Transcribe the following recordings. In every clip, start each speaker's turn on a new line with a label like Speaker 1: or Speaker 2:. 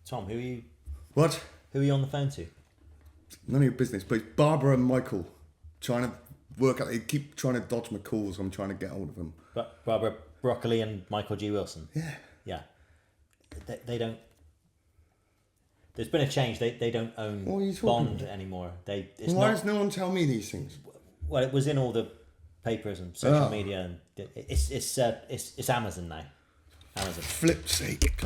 Speaker 1: Tom, who are you?
Speaker 2: What?
Speaker 1: Who are you on the phone to?
Speaker 2: None of your business, but it's Barbara and Michael trying to work out. They keep trying to dodge my calls. I'm trying to get hold of them.
Speaker 1: Barbara Broccoli and Michael G. Wilson.
Speaker 2: Yeah.
Speaker 1: They don't. There's been a change. They don't own
Speaker 2: What are you talking
Speaker 1: Bond
Speaker 2: about?
Speaker 1: anymore.
Speaker 2: Why does no one tell me these things?
Speaker 1: Well, it was in all the papers and social media, and it's Amazon now. Amazon.
Speaker 2: Flip's sake.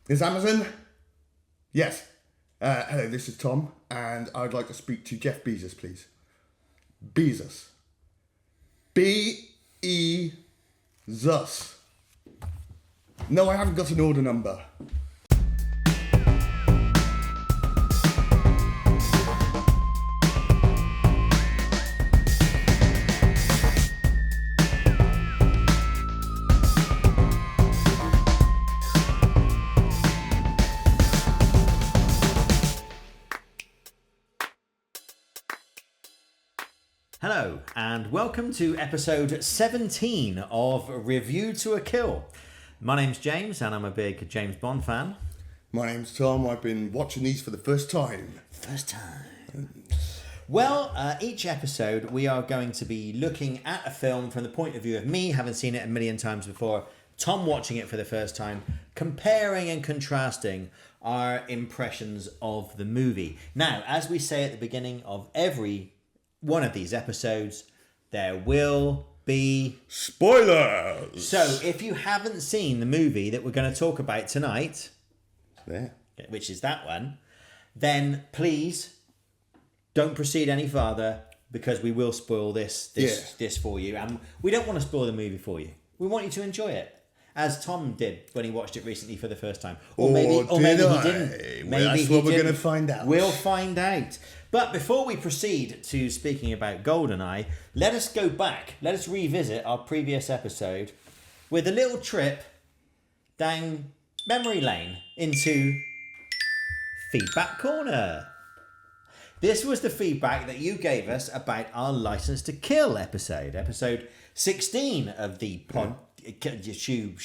Speaker 2: Is Amazon? Yes. Hello, this is Tom, and I'd like to speak to Jeff Bezos, please. Bezos. B-E-Z-U-S. No, I haven't got an order number.
Speaker 1: Hello, and welcome to episode 17 of Review to a Kill. My name's James, and I'm a big James Bond fan.
Speaker 2: My name's Tom. I've been watching these for the first time.
Speaker 1: Well, each episode we are going to be looking at a film from the point of view of me, having seen it a million times before, Tom watching it for the first time, comparing and contrasting our impressions of the movie. Now, as we say at the beginning of every one of these episodes, there will be
Speaker 2: spoilers.
Speaker 1: So if you haven't seen the movie that we're going to talk about tonight, which is that one, then please don't proceed any further, because we will spoil this for you, and we don't want to spoil the movie for you. We want you to enjoy it, as Tom did when he watched it recently for the first time, or maybe he didn't.
Speaker 2: Well, that's what we're going to find out.
Speaker 1: We'll find out. But before we proceed to speaking about Goldeneye, let us go back. Let us revisit our previous episode with a little trip down memory lane into Feedback Corner. This was the feedback that you gave us about our License to Kill episode 16 of the YouTube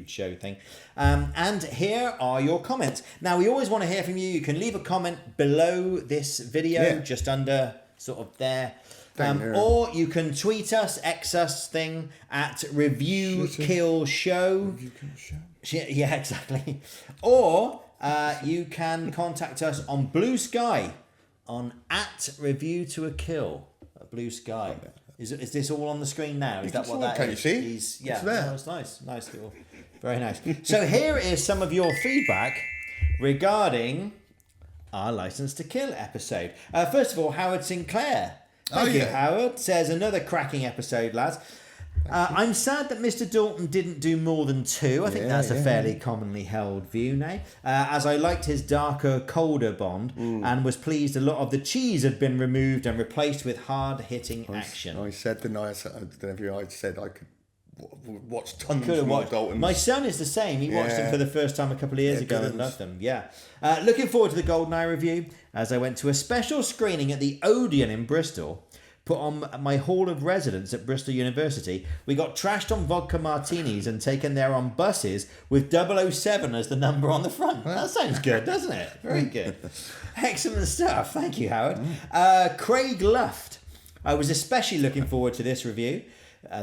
Speaker 1: show thing. And here are your comments. Now, we always want to hear from you. You can leave a comment below this video, just under sort of there. Or you can tweet us, X us thing at Review Kill Show. Yeah, exactly. Or you can contact us on Blue Sky on at Review to a Kill. Blue Sky. Is this all on the screen now? Is that what that is?
Speaker 2: Can you see?
Speaker 1: It's there. Oh, it's nice. Nice little, very nice. So here is some of your feedback regarding our License to Kill episode. First of all, Howard Sinclair. Thank you, Howard. Says, another cracking episode, lads. I'm sad that Mr. Dalton didn't do more than 2. I think that's a fairly commonly held view now. As I liked his darker, colder Bond and was pleased a lot of the cheese had been removed and replaced with hard-hitting action.
Speaker 2: I said I said I could watch tons more Dalton.
Speaker 1: My son is the same. He watched them for the first time a couple of years ago and loved them. Looking forward to the Goldeneye review, as I went to a special screening at the Odeon in Bristol. Put on my hall of residence at Bristol University. We got trashed on vodka martinis and taken there on buses with 007 as the number on the front. That sounds good, doesn't it? Very good. Excellent stuff. Thank you, Howard. Craig Luft. I was especially looking forward to this review.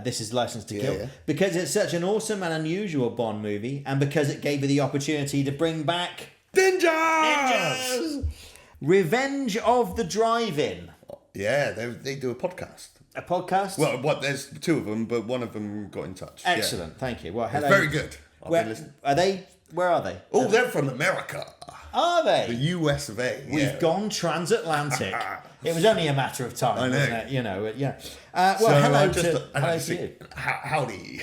Speaker 1: This is License to Kill. Because it's such an awesome and unusual Bond movie, and because it gave me the opportunity to bring back Ninjas! Revenge of the Drive-In.
Speaker 2: Yeah, they do a podcast.
Speaker 1: A podcast?
Speaker 2: Well, there's 2 of them, but one of them got in touch.
Speaker 1: Excellent, thank you. Well, hello.
Speaker 2: It's very good.
Speaker 1: Where are they?
Speaker 2: Oh, they're from America.
Speaker 1: Are they?
Speaker 2: The US of A.
Speaker 1: We've gone transatlantic. It was only a matter of time, wasn't it? You know,
Speaker 2: hello
Speaker 1: to you.
Speaker 2: Howdy.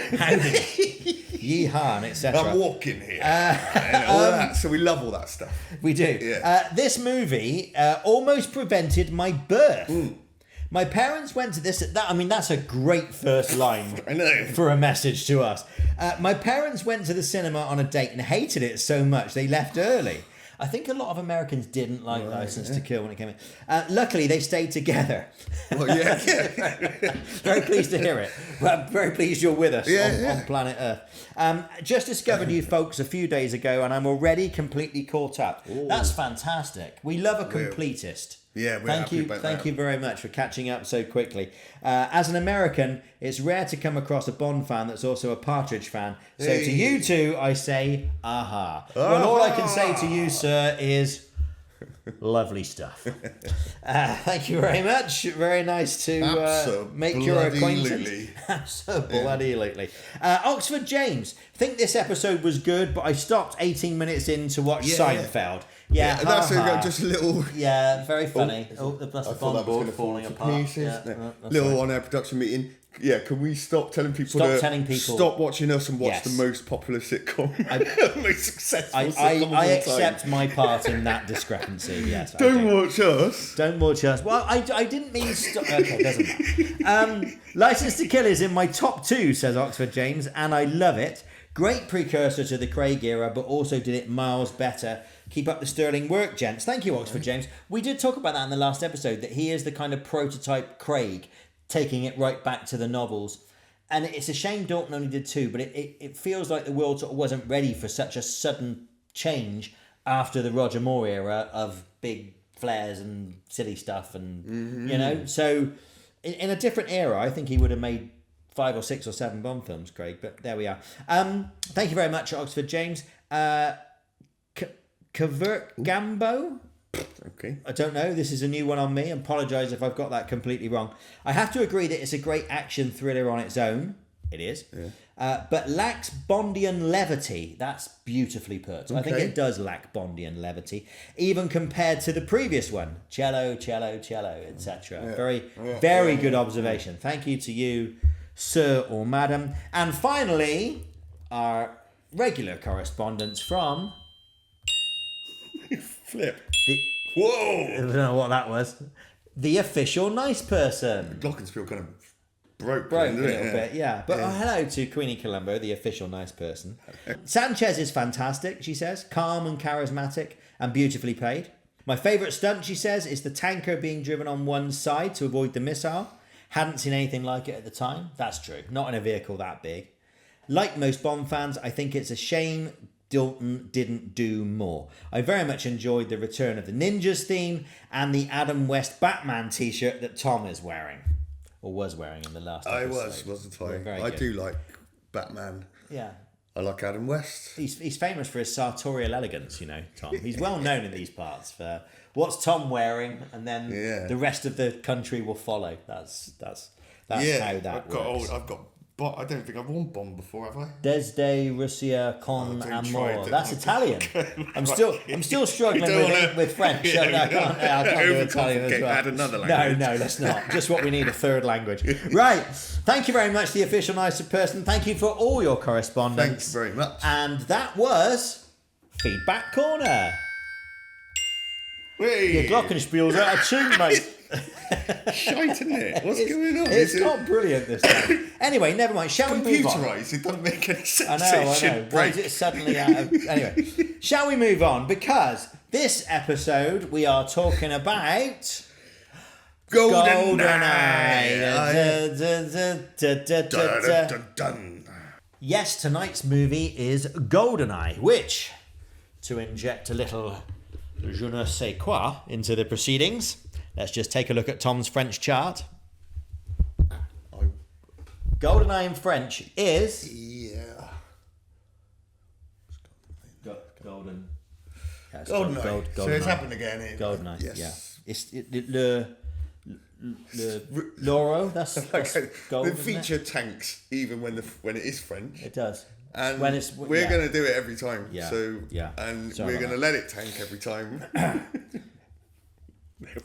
Speaker 1: Yeehaw, etc.
Speaker 2: I'm walking here. All that. So we love all that stuff.
Speaker 1: We do.
Speaker 2: Yeah.
Speaker 1: This movie almost prevented my birth. My parents went to this. That's a great first line for a message to us. My parents went to the cinema on a date and hated it so much they left early. I think a lot of Americans didn't like License to Kill when it came in. Luckily, they stayed together.
Speaker 2: Well, yeah.
Speaker 1: Very pleased to hear it. Well, very pleased you're with us on planet Earth. Just discovered you folks a few days ago, and I'm already completely caught up. Ooh. That's fantastic. We love a completist.
Speaker 2: Yeah, thank
Speaker 1: you very much for catching up so quickly. As an American, it's rare to come across a Bond fan that's also a Partridge fan. So to you two, I say, aha. Well, all I can say to you, sir, is lovely stuff. Thank you very much. Very nice to make your acquaintance. Absolutely. Oxford James, think this episode was good, but I stopped 18 minutes in to watch Seinfeld. Yeah,
Speaker 2: that's just a little.
Speaker 1: Yeah, very funny. That's the BondBoard falling apart.
Speaker 2: Little on our production meeting. Yeah, can we stop telling people stop watching us and watch the most popular sitcom, most successful sitcom?
Speaker 1: I accept my part in that discrepancy. Yes,
Speaker 2: Don't watch us.
Speaker 1: Don't watch us. Well, I didn't mean stop. Okay, doesn't matter. License to Kill is in my top 2, says Oxford James, and I love it. Great precursor to the Craig era, but also did it miles better. Keep up the sterling work, gents. Thank you, Oxford James. We did talk about that in the last episode, that he is the kind of prototype Craig, taking it right back to the novels. And it's a shame Dalton only did 2, but it feels like the world sort of wasn't ready for such a sudden change after the Roger Moore era of big flares and silly stuff. And, you know, so in a different era, I think he would have made 5 or 6 or 7 Bond films, Craig, but there we are. Thank you very much, Oxford James. Cavert Gambo?
Speaker 2: Okay.
Speaker 1: I don't know. This is a new one on me. I apologise if I've got that completely wrong. I have to agree that it's a great action thriller on its own. It is. Yeah. But lacks Bondian levity. That's beautifully put. Okay. I think it does lack Bondian levity, even compared to the previous one. Cello, etc. Yeah. Very good observation. Thank you to you, sir or madam. And finally, our regular correspondence from...
Speaker 2: Flip.
Speaker 1: Whoa! I don't know what that was. The official nice person.
Speaker 2: Glockenspiel kind of broke
Speaker 1: a little bit, yeah. But hello to Queenie Colombo, the official nice person. Sanchez is fantastic, she says. Calm and charismatic and beautifully played. My favourite stunt, she says, is the tanker being driven on one side to avoid the missile. Hadn't seen anything like it at the time. That's true. Not in a vehicle that big. Like most Bond fans, I think it's a shame Dalton didn't do more. I very much enjoyed the return of the Ninjas theme and the Adam West Batman t-shirt that Tom is wearing. Or was wearing in the last episode.
Speaker 2: Wasn't I? I do like Batman.
Speaker 1: Yeah.
Speaker 2: I like Adam West.
Speaker 1: He's famous for his sartorial elegance, you know, Tom. He's well known in these parts for what's Tom wearing, and then the rest of the country will follow. That's how that works.
Speaker 2: But I don't think I've worn Bond before, have I?
Speaker 1: Desde Russia con amor. That's Italian. I'm still struggling with French. So I can't do Italian as well.
Speaker 2: Add another language.
Speaker 1: No, let's not. Just what we need, a third language. Right. Thank you very much, the official nicer person. Thank you for all your correspondence.
Speaker 2: Thanks very much.
Speaker 1: And that was Feedback Corner.
Speaker 2: Your
Speaker 1: Glockenspiel's out of tune, mate.
Speaker 2: Shite, isn't it? What's going on?
Speaker 1: It's not brilliant this time. Anyway, never mind. Shall we move on?
Speaker 2: Computerised. It doesn't make any sense.
Speaker 1: I know. Why is it suddenly out of... Anyway, shall we move on? Because this episode we are talking about...
Speaker 2: Goldeneye.
Speaker 1: Yes, tonight's movie is Goldeneye, which, to inject a little je ne sais quoi into the proceedings... Let's just take a look at Tom's French chart. Goldeneye in French is...
Speaker 2: Yeah.
Speaker 1: Golden.
Speaker 2: Goldeneye. So it's happened again.
Speaker 1: Goldeneye,
Speaker 2: yes.
Speaker 1: Yeah. It's Loro, that's gold.
Speaker 2: It feature tanks even when it is French.
Speaker 1: It does.
Speaker 2: And we're going to do it every time.
Speaker 1: Yeah.
Speaker 2: So, and we're going to let it tank every time.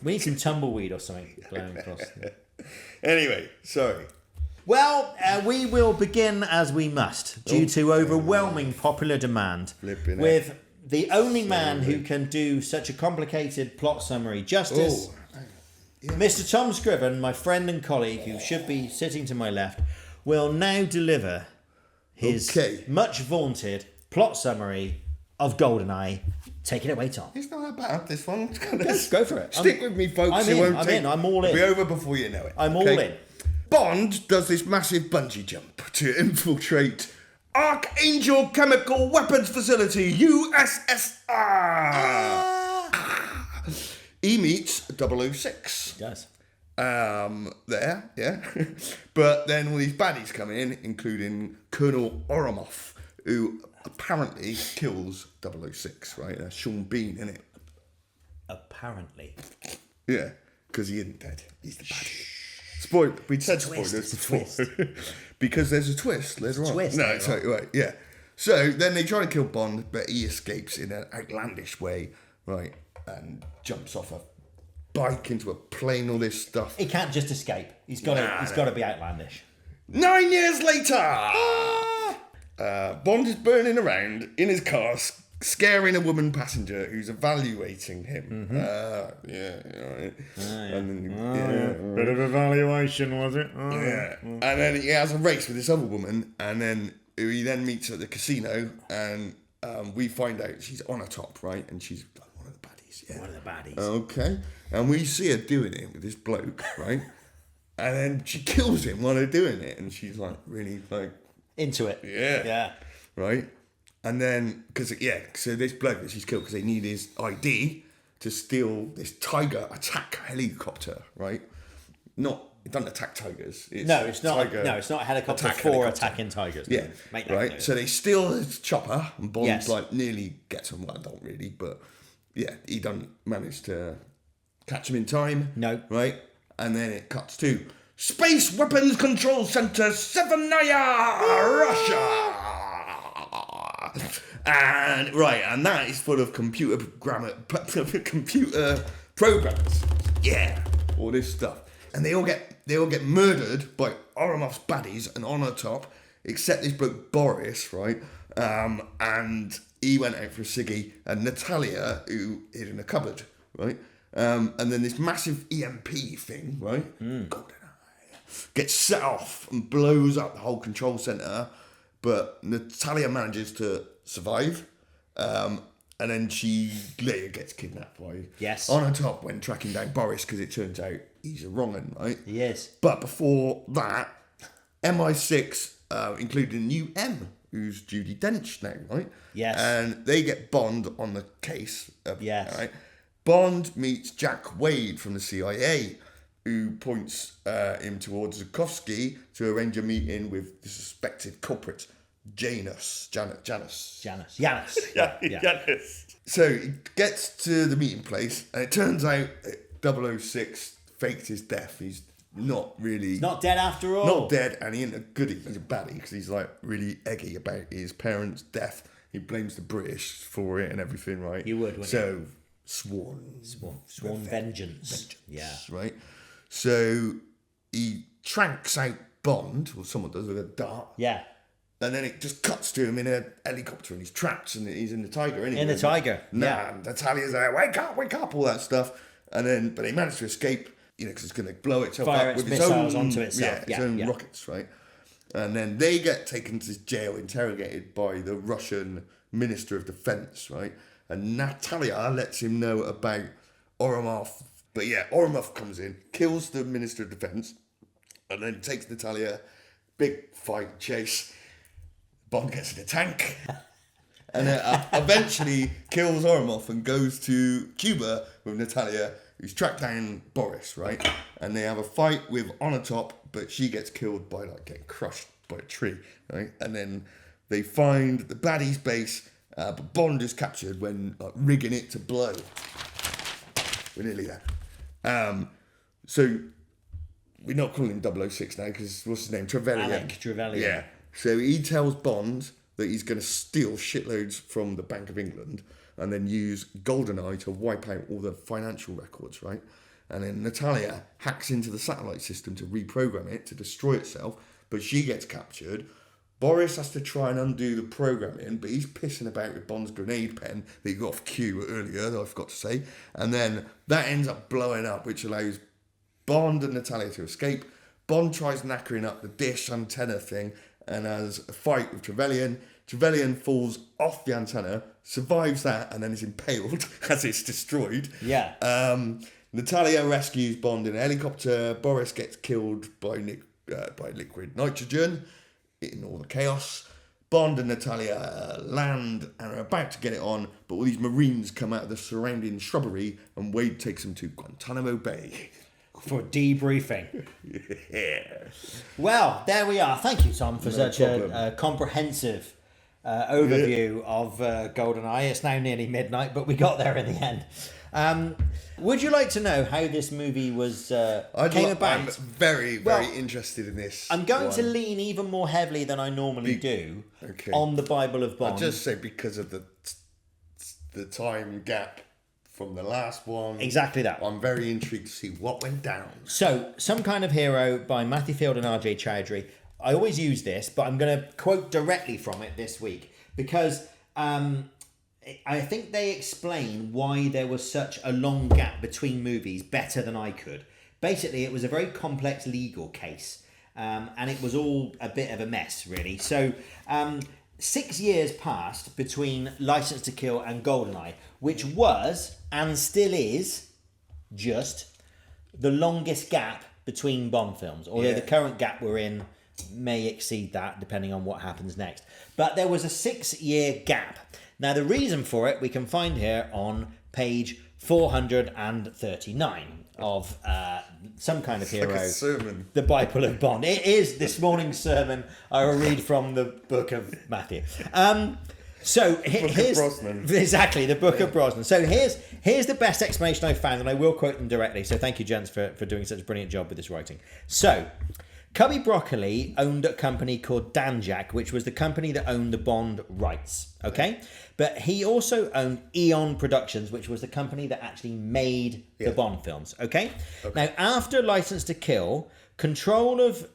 Speaker 1: We need some tumbleweed or something blowing across.
Speaker 2: Anyway, sorry.
Speaker 1: Well, we will begin as we must, due to overwhelming popular demand, with the only man who can do such a complicated plot summary justice, Mr. Tom Scriven, my friend and colleague, who should be sitting to my left, will now deliver his much vaunted plot summary of Goldeneye Take it away, Tom.
Speaker 2: It's not that bad, this one.
Speaker 1: Go for it.
Speaker 2: Stick with me, folks.
Speaker 1: I'm in. I'm all in.
Speaker 2: It'll be over before you know it.
Speaker 1: I'm all in.
Speaker 2: Bond does this massive bungee jump to infiltrate Archangel Chemical Weapons Facility, USSR. He meets 006.
Speaker 1: He does.
Speaker 2: There, yeah. But then all these baddies come in, including Colonel Oromov, who apparently kills 006, right? Sean Bean, innit?
Speaker 1: Apparently.
Speaker 2: Yeah, because he isn't dead. He's the baddie. Spoiler. We'd said spoilers before. Because there's a twist later on. No, sorry, right, yeah. So then they try to kill Bond, but he escapes in an outlandish way, right? And jumps off a bike into a plane, all this stuff.
Speaker 1: He can't just escape. He's got to be outlandish.
Speaker 2: 9 years later, Bond is burning around in his car, scaring a woman passenger who's evaluating him.
Speaker 1: Bit of evaluation, was it?
Speaker 2: Yeah. And then he has a race with this other woman, and then who he then meets at the casino, and we find out she's Onatopp, right? And she's one of the baddies. Yeah.
Speaker 1: One of the baddies.
Speaker 2: Okay. And we see her doing it with this bloke, right? And then she kills him while they're doing it, and she's like really like
Speaker 1: into it.
Speaker 2: Yeah.
Speaker 1: Yeah.
Speaker 2: Right. And then, so this bloke that she's killed because they need his ID to steal this Tiger attack helicopter, right? It doesn't attack tigers.
Speaker 1: It's not a helicopter for attacking tigers.
Speaker 2: Yeah,
Speaker 1: Make that
Speaker 2: right.
Speaker 1: clear.
Speaker 2: So they steal his chopper, and Bond nearly gets him. Well, not really, but yeah, he doesn't manage to catch him in time.
Speaker 1: No.
Speaker 2: Right, and then it cuts to Space Weapons Control Center, Severnaya, Russia. And that is full of computer programs. Yeah, all this stuff, and they all get murdered by Oromov's baddies and Onatopp, except this bloke Boris, right? And he went out for a ciggy, and Natalia, who hid in a cupboard, right? And then this massive EMP thing, right? Goldeneye gets set off and blows up the whole control center. But Natalia manages to survive, and then she later gets kidnapped by Onatopp when tracking down Boris, because it turns out he's a wrong un, right?
Speaker 1: He is.
Speaker 2: But before that, MI6 included a new M, who's Judi Dench now, right?
Speaker 1: Yes.
Speaker 2: And they get Bond on the case.
Speaker 1: Yes.
Speaker 2: Right? Bond meets Jack Wade from the CIA, who points him towards Zukovsky to arrange a meeting with the suspected culprit, Janus. So he gets to the meeting place, and it turns out that 006 faked his death. He's not
Speaker 1: dead after all.
Speaker 2: Not dead, and he ain't a goodie. He's a baddie, because he's like really eggy about his parents' death. He blames the British for it and everything, right?
Speaker 1: You would, wouldn't
Speaker 2: you? Sworn
Speaker 1: vengeance. Yeah.
Speaker 2: Right? So he tranks out Bond, or someone does, with a dart.
Speaker 1: Yeah.
Speaker 2: And then it just cuts to him in a helicopter, and he's trapped, and he's in the Tiger.
Speaker 1: In the Tiger.
Speaker 2: Natalia's there, wake up, all that stuff. And then, but he managed to escape, because it's going to blow itself up with its own
Speaker 1: onto itself.
Speaker 2: Its own rockets, right? And then they get taken to jail, interrogated by the Russian Minister of Defense, right? And Natalia lets him know about Oromov. But yeah, Oromov comes in, kills the Minister of Defense, and then takes Natalia. Big fight, chase. Bond gets in a tank. And eventually kills Oromov and goes to Cuba with Natalia, who's tracked down Boris, right? And they have a fight with Onatopp, but she gets killed by getting crushed by a tree, right? And then they find the baddie's base, but Bond is captured when rigging it to blow. We're nearly there. So we're not calling him 006 now, because what's his name? Trevelyan.
Speaker 1: Alec Trevelyan.
Speaker 2: Yeah. So he tells Bond that he's going to steal shitloads from the Bank of England and then use Goldeneye to wipe out all the financial records, right? And then Natalia hacks into the satellite system to reprogram it to destroy itself, but she gets captured. Boris has to try and undo the programming, but he's pissing about with Bond's grenade pen that he got off Q earlier, that I forgot to say. And then that ends up blowing up, which allows Bond and Natalia to escape. Bond tries knackering up the dish antenna thing and has a fight with Trevelyan. Trevelyan falls off the antenna, survives that, and then is impaled as it's destroyed.
Speaker 1: Yeah.
Speaker 2: Natalia rescues Bond in a helicopter. Boris gets killed by liquid nitrogen in all the chaos. Bond and Natalia land and are about to get it on, but all these Marines come out of the surrounding shrubbery, and Wade takes them to Guantanamo Bay.
Speaker 1: For debriefing.
Speaker 2: Yeah.
Speaker 1: Well, there we are. Thank you, Tom, for such a comprehensive overview of GoldenEye. It's now nearly midnight, but we got there in the end. Would you like to know how this movie was came about?
Speaker 2: I'm very interested in this.
Speaker 1: I'm going to lean even more heavily than I normally do on the Bible of Bond.
Speaker 2: I'll just say because of the time gap from the last one.
Speaker 1: Exactly that.
Speaker 2: I'm very intrigued to see what went down. So,
Speaker 1: Some Kind of Hero by Matthew Field and R.J. Chowdhury. I always use this, but I'm going to quote directly from it this week because I think they explain why there was such a long gap between movies better than I could. Basically, it was a very complex legal case, and it was all a bit of a mess, really. So, 6 years passed between License to Kill and GoldenEye, which was, and still is, just the longest gap between Bond films. Although the current gap we're in may exceed that, depending on what happens next. But there was a 6-year gap. Now, the reason for it we can find here on page 439 of Some Kind of Hero,
Speaker 2: like a sermon.
Speaker 1: The Bible of Bond. It is this morning's sermon. I will read from the book of Matthew. Here's
Speaker 2: Brosnan.
Speaker 1: Exactly, the book of Brosnan. So here's the best explanation I've found, and I will quote them directly. So thank you, gents, for doing such a brilliant job with this writing. So, Cubby Broccoli owned a company called Danjak, which was the company that owned the Bond rights, okay? But he also owned Eon Productions, which was the company that actually made the Bond films, okay? Now, after License to Kill, control of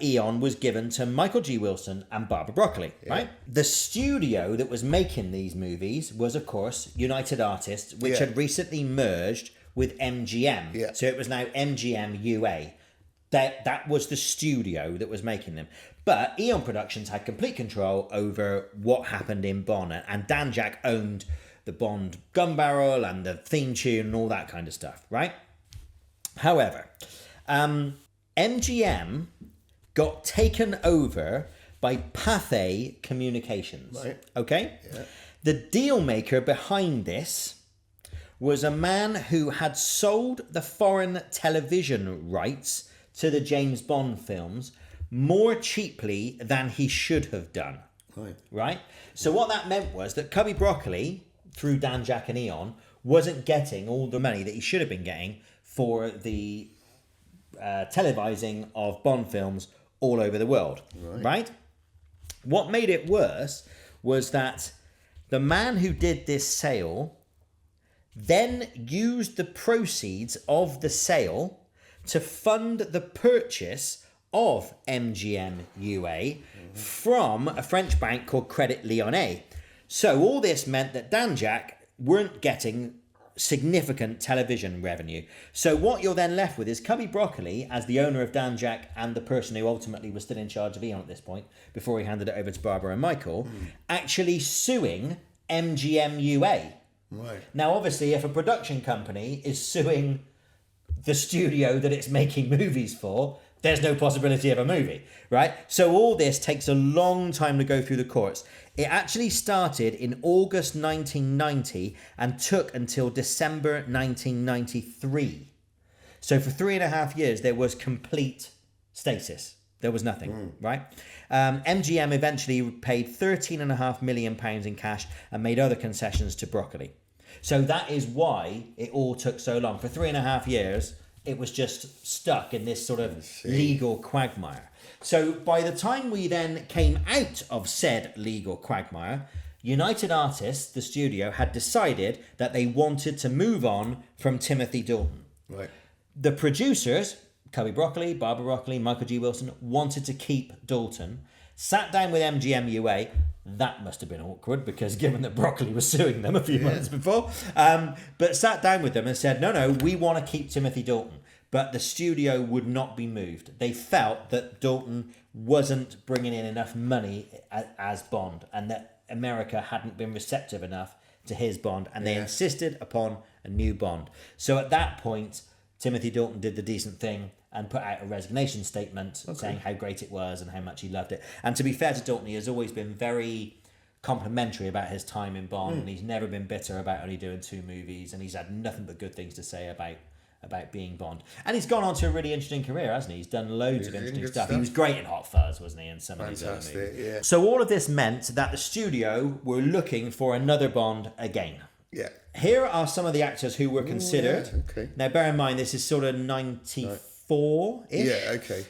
Speaker 1: Eon was given to Michael G. Wilson and Barbara Broccoli, right? The studio that was making these movies was, of course, United Artists, which had recently merged with MGM.
Speaker 2: Yeah.
Speaker 1: So it was now MGM UA. That was the studio that was making them. But Eon Productions had complete control over what happened in Bond, and Danjak owned the Bond gun barrel and the theme tune and all that kind of stuff, right? However, MGM got taken over by Pathé Communications, okay? Yeah. The deal maker behind this was a man who had sold the foreign television rights to the James Bond films more cheaply than he should have done. Right? So what that meant was that Cubby Broccoli, through Danjak and Eon, wasn't getting all the money that he should have been getting for the televising of Bond films all over the world. Right? What made it worse was that the man who did this sale then used the proceeds of the sale to fund the purchase of MGM UA from a French bank called Credit Lyonnais. So all this meant that Danjak weren't getting significant television revenue. So what you're then left with is Cubby Broccoli, as the owner of Danjak and the person who ultimately was still in charge of Eon at this point, before he handed it over to Barbara and Michael, actually suing MGM UA.
Speaker 2: Right.
Speaker 1: Now, obviously, if a production company is suing the studio that it's making movies for, there's no possibility of a movie, right? So all this takes a long time to go through the courts. It actually started in August 1990 and took until December 1993. So for 3.5 years, there was complete stasis. There was nothing, right? MGM eventually paid £13.5 million in cash and made other concessions to Broccoli. So that is why it all took so long. For 3.5 years, it was just stuck in this sort of legal quagmire. So by the time we then came out of said legal quagmire, United Artists, the studio, had decided that they wanted to move on from Timothy Dalton.
Speaker 2: Right.
Speaker 1: The producers, Cubby Broccoli, Barbara Broccoli, Michael G. Wilson, wanted to keep Dalton, sat down with MGM UA. That must have been awkward because given that Broccoli was suing them a few months before, but sat down with them and said, no, we want to keep Timothy Dalton. But the studio would not be moved. They felt that Dalton wasn't bringing in enough money as Bond, and that America hadn't been receptive enough to his Bond, and they insisted upon a new Bond. So at that point, Timothy Dalton did the decent thing and put out a resignation statement saying how great it was and how much he loved it. And to be fair to Dalton, he has always been very complimentary about his time in Bond, and he's never been bitter about only doing 2 movies, and he's had nothing but good things to say about being Bond. And he's gone on to a really interesting career, hasn't he? He's done loads of interesting stuff. He was great in Hot Fuzz, wasn't he, and some of these other movies.
Speaker 2: Yeah.
Speaker 1: So all of this meant that the studio were looking for another Bond again.
Speaker 2: Yeah.
Speaker 1: Here are some of the actors who were considered.
Speaker 2: Okay.
Speaker 1: Now, bear in mind, this is sort of 94-ish.
Speaker 2: Yeah, okay.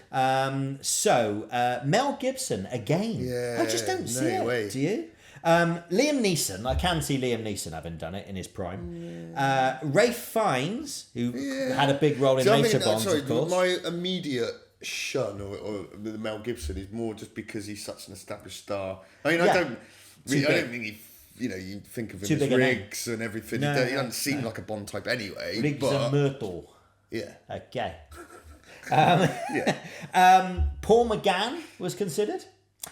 Speaker 1: Mel Gibson, again.
Speaker 2: Yeah,
Speaker 1: I just don't see it. Do you? Liam Neeson, I can see Liam Neeson having done it in his prime. Ralph Fiennes, who had a big role in later Bonds, of course.
Speaker 2: My immediate shun or the Mel Gibson is more just because he's such an established star. I mean, I don't think he. You think of him as Riggs and everything.
Speaker 1: No,
Speaker 2: he doesn't seem like a Bond type anyway.
Speaker 1: Riggs and Myrtle.
Speaker 2: Yeah.
Speaker 1: Okay. Paul McGann was considered.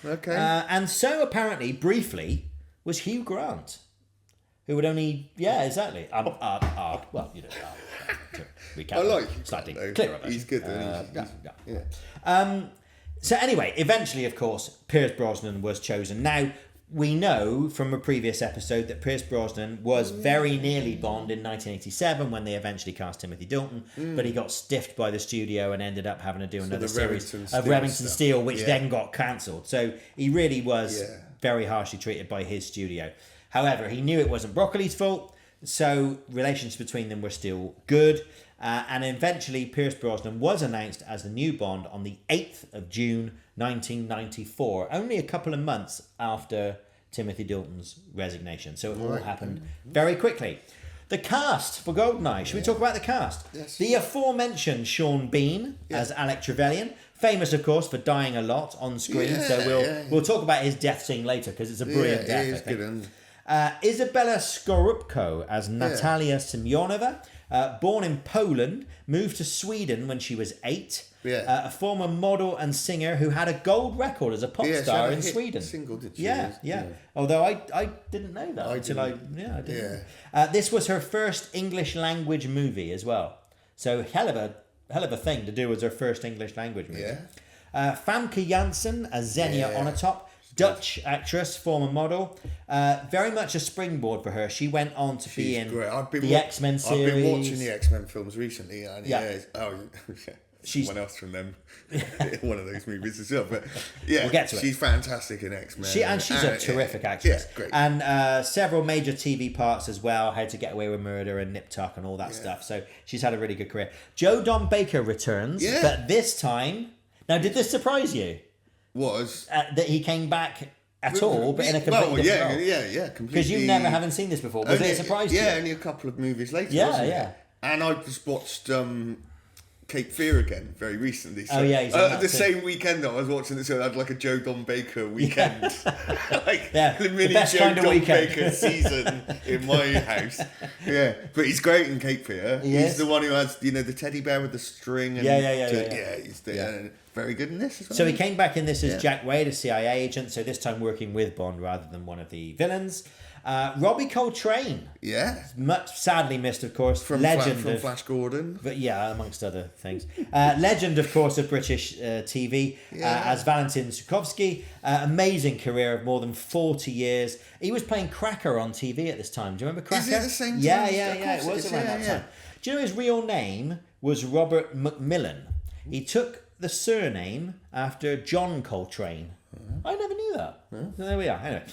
Speaker 2: Okay.
Speaker 1: And so apparently, briefly, was Hugh Grant, who would only... Yeah, exactly. Well, we can't...
Speaker 2: I like
Speaker 1: slightly
Speaker 2: him,
Speaker 1: clearer about
Speaker 2: he's good.
Speaker 1: So anyway, eventually, of course, Pierce Brosnan was chosen. Now, we know from a previous episode that Pierce Brosnan was very nearly Bond in 1987 when they eventually cast Timothy Dalton, but he got stiffed by the studio and ended up having to do another series of Remington Steele, which then got cancelled. So he really was very harshly treated by his studio. However, he knew it wasn't Broccoli's fault, so relations between them were still good. And eventually, Pierce Brosnan was announced as the new Bond on the 8th of June 1994, only a couple of months after Timothy Dalton's resignation. So it all happened very quickly. The cast for Goldeneye. Should we talk about the cast?
Speaker 2: Yes.
Speaker 1: The aforementioned Sean Bean as Alec Trevelyan, famous, of course, for dying a lot on screen. We'll talk about his death scene later because it's a brilliant death. I think. Isabella Skorupko as Natalia Semyonova. Born in Poland, moved to Sweden when she was 8. A former model and singer who had a gold record as a pop star in Sweden.
Speaker 2: Single, did she?
Speaker 1: Yeah. Although I didn't know that until I didn't. This was her first English language movie as well. So hell of a thing to do as her first English language movie. Famke Janssen as Xenia Onatopp. Dutch actress, former model, very much a springboard for her. She went on to be in the X-Men series.
Speaker 2: I've been watching the X-Men films recently, and she's someone else from them, one of those movies as well. But
Speaker 1: we'll get to it.
Speaker 2: She's fantastic in X-Men,
Speaker 1: she's a terrific actress.
Speaker 2: Yeah, great.
Speaker 1: And several major TV parts as well. How to Get Away with Murder and Nip Tuck and all that stuff. So she's had a really good career. Joe Don Baker returns, but this time. Now, did this surprise you?
Speaker 2: Was
Speaker 1: that he came back at all, but in a completely different role?
Speaker 2: Completely.
Speaker 1: Because you never haven't seen this before. Was it a surprise to you?
Speaker 2: Yeah, only a couple of movies later. Yeah. And I just watched Cape Fear again very recently. So,
Speaker 1: he's on that
Speaker 2: the
Speaker 1: too.
Speaker 2: Same weekend that I was watching this, I had like a Joe Don Baker weekend, the mini
Speaker 1: best
Speaker 2: Joe
Speaker 1: kind of
Speaker 2: Don
Speaker 1: weekend.
Speaker 2: Baker season in my house. Yeah, but he's great in Cape Fear. He's the one who has the teddy bear with the string. And he's very good in this as well.
Speaker 1: So he came back in this as Jack Wade, a CIA agent. So this time working with Bond rather than one of the villains. Robbie Coltrane. Much sadly missed, of course.
Speaker 2: From Flash Gordon.
Speaker 1: But amongst other things. Legend, of course, of British TV as Valentin Sukovsky. Amazing career of more than 40 years. He was playing Cracker on TV at this time. Do you remember Cracker?
Speaker 2: Is it the same time?
Speaker 1: Yeah. It was around that time. Do you know his real name was Robert Macmillan? He took the surname after John Coltrane. I never knew that. There we are. Anyway,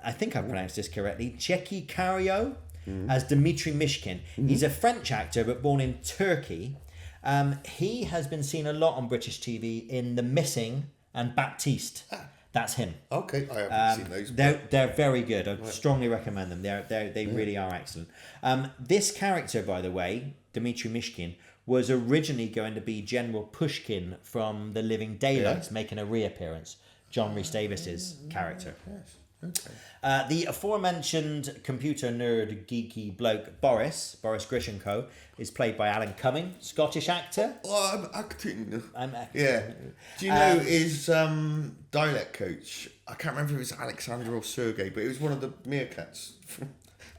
Speaker 1: I think I pronounced this correctly. Cheki Cario as Dmitry Mishkin. He's a French actor, but born in Turkey. He has been seen a lot on British TV in The Missing and Baptiste. That's him.
Speaker 2: Okay, I haven't seen those.
Speaker 1: They're very good. I strongly recommend them. They really are excellent. This character, by the way, Dmitry Mishkin, was originally going to be General Pushkin from The Living Daylights, making a reappearance. John Rhys Davis's character.
Speaker 2: Okay.
Speaker 1: The aforementioned computer nerd geeky bloke Boris Grishenko is played by Alan Cumming, Scottish actor.
Speaker 2: Oh, I'm acting.
Speaker 1: I'm acting.
Speaker 2: Yeah. Do you know his dialect coach? I can't remember if it was Alexander or Sergey, but it was one of the meerkats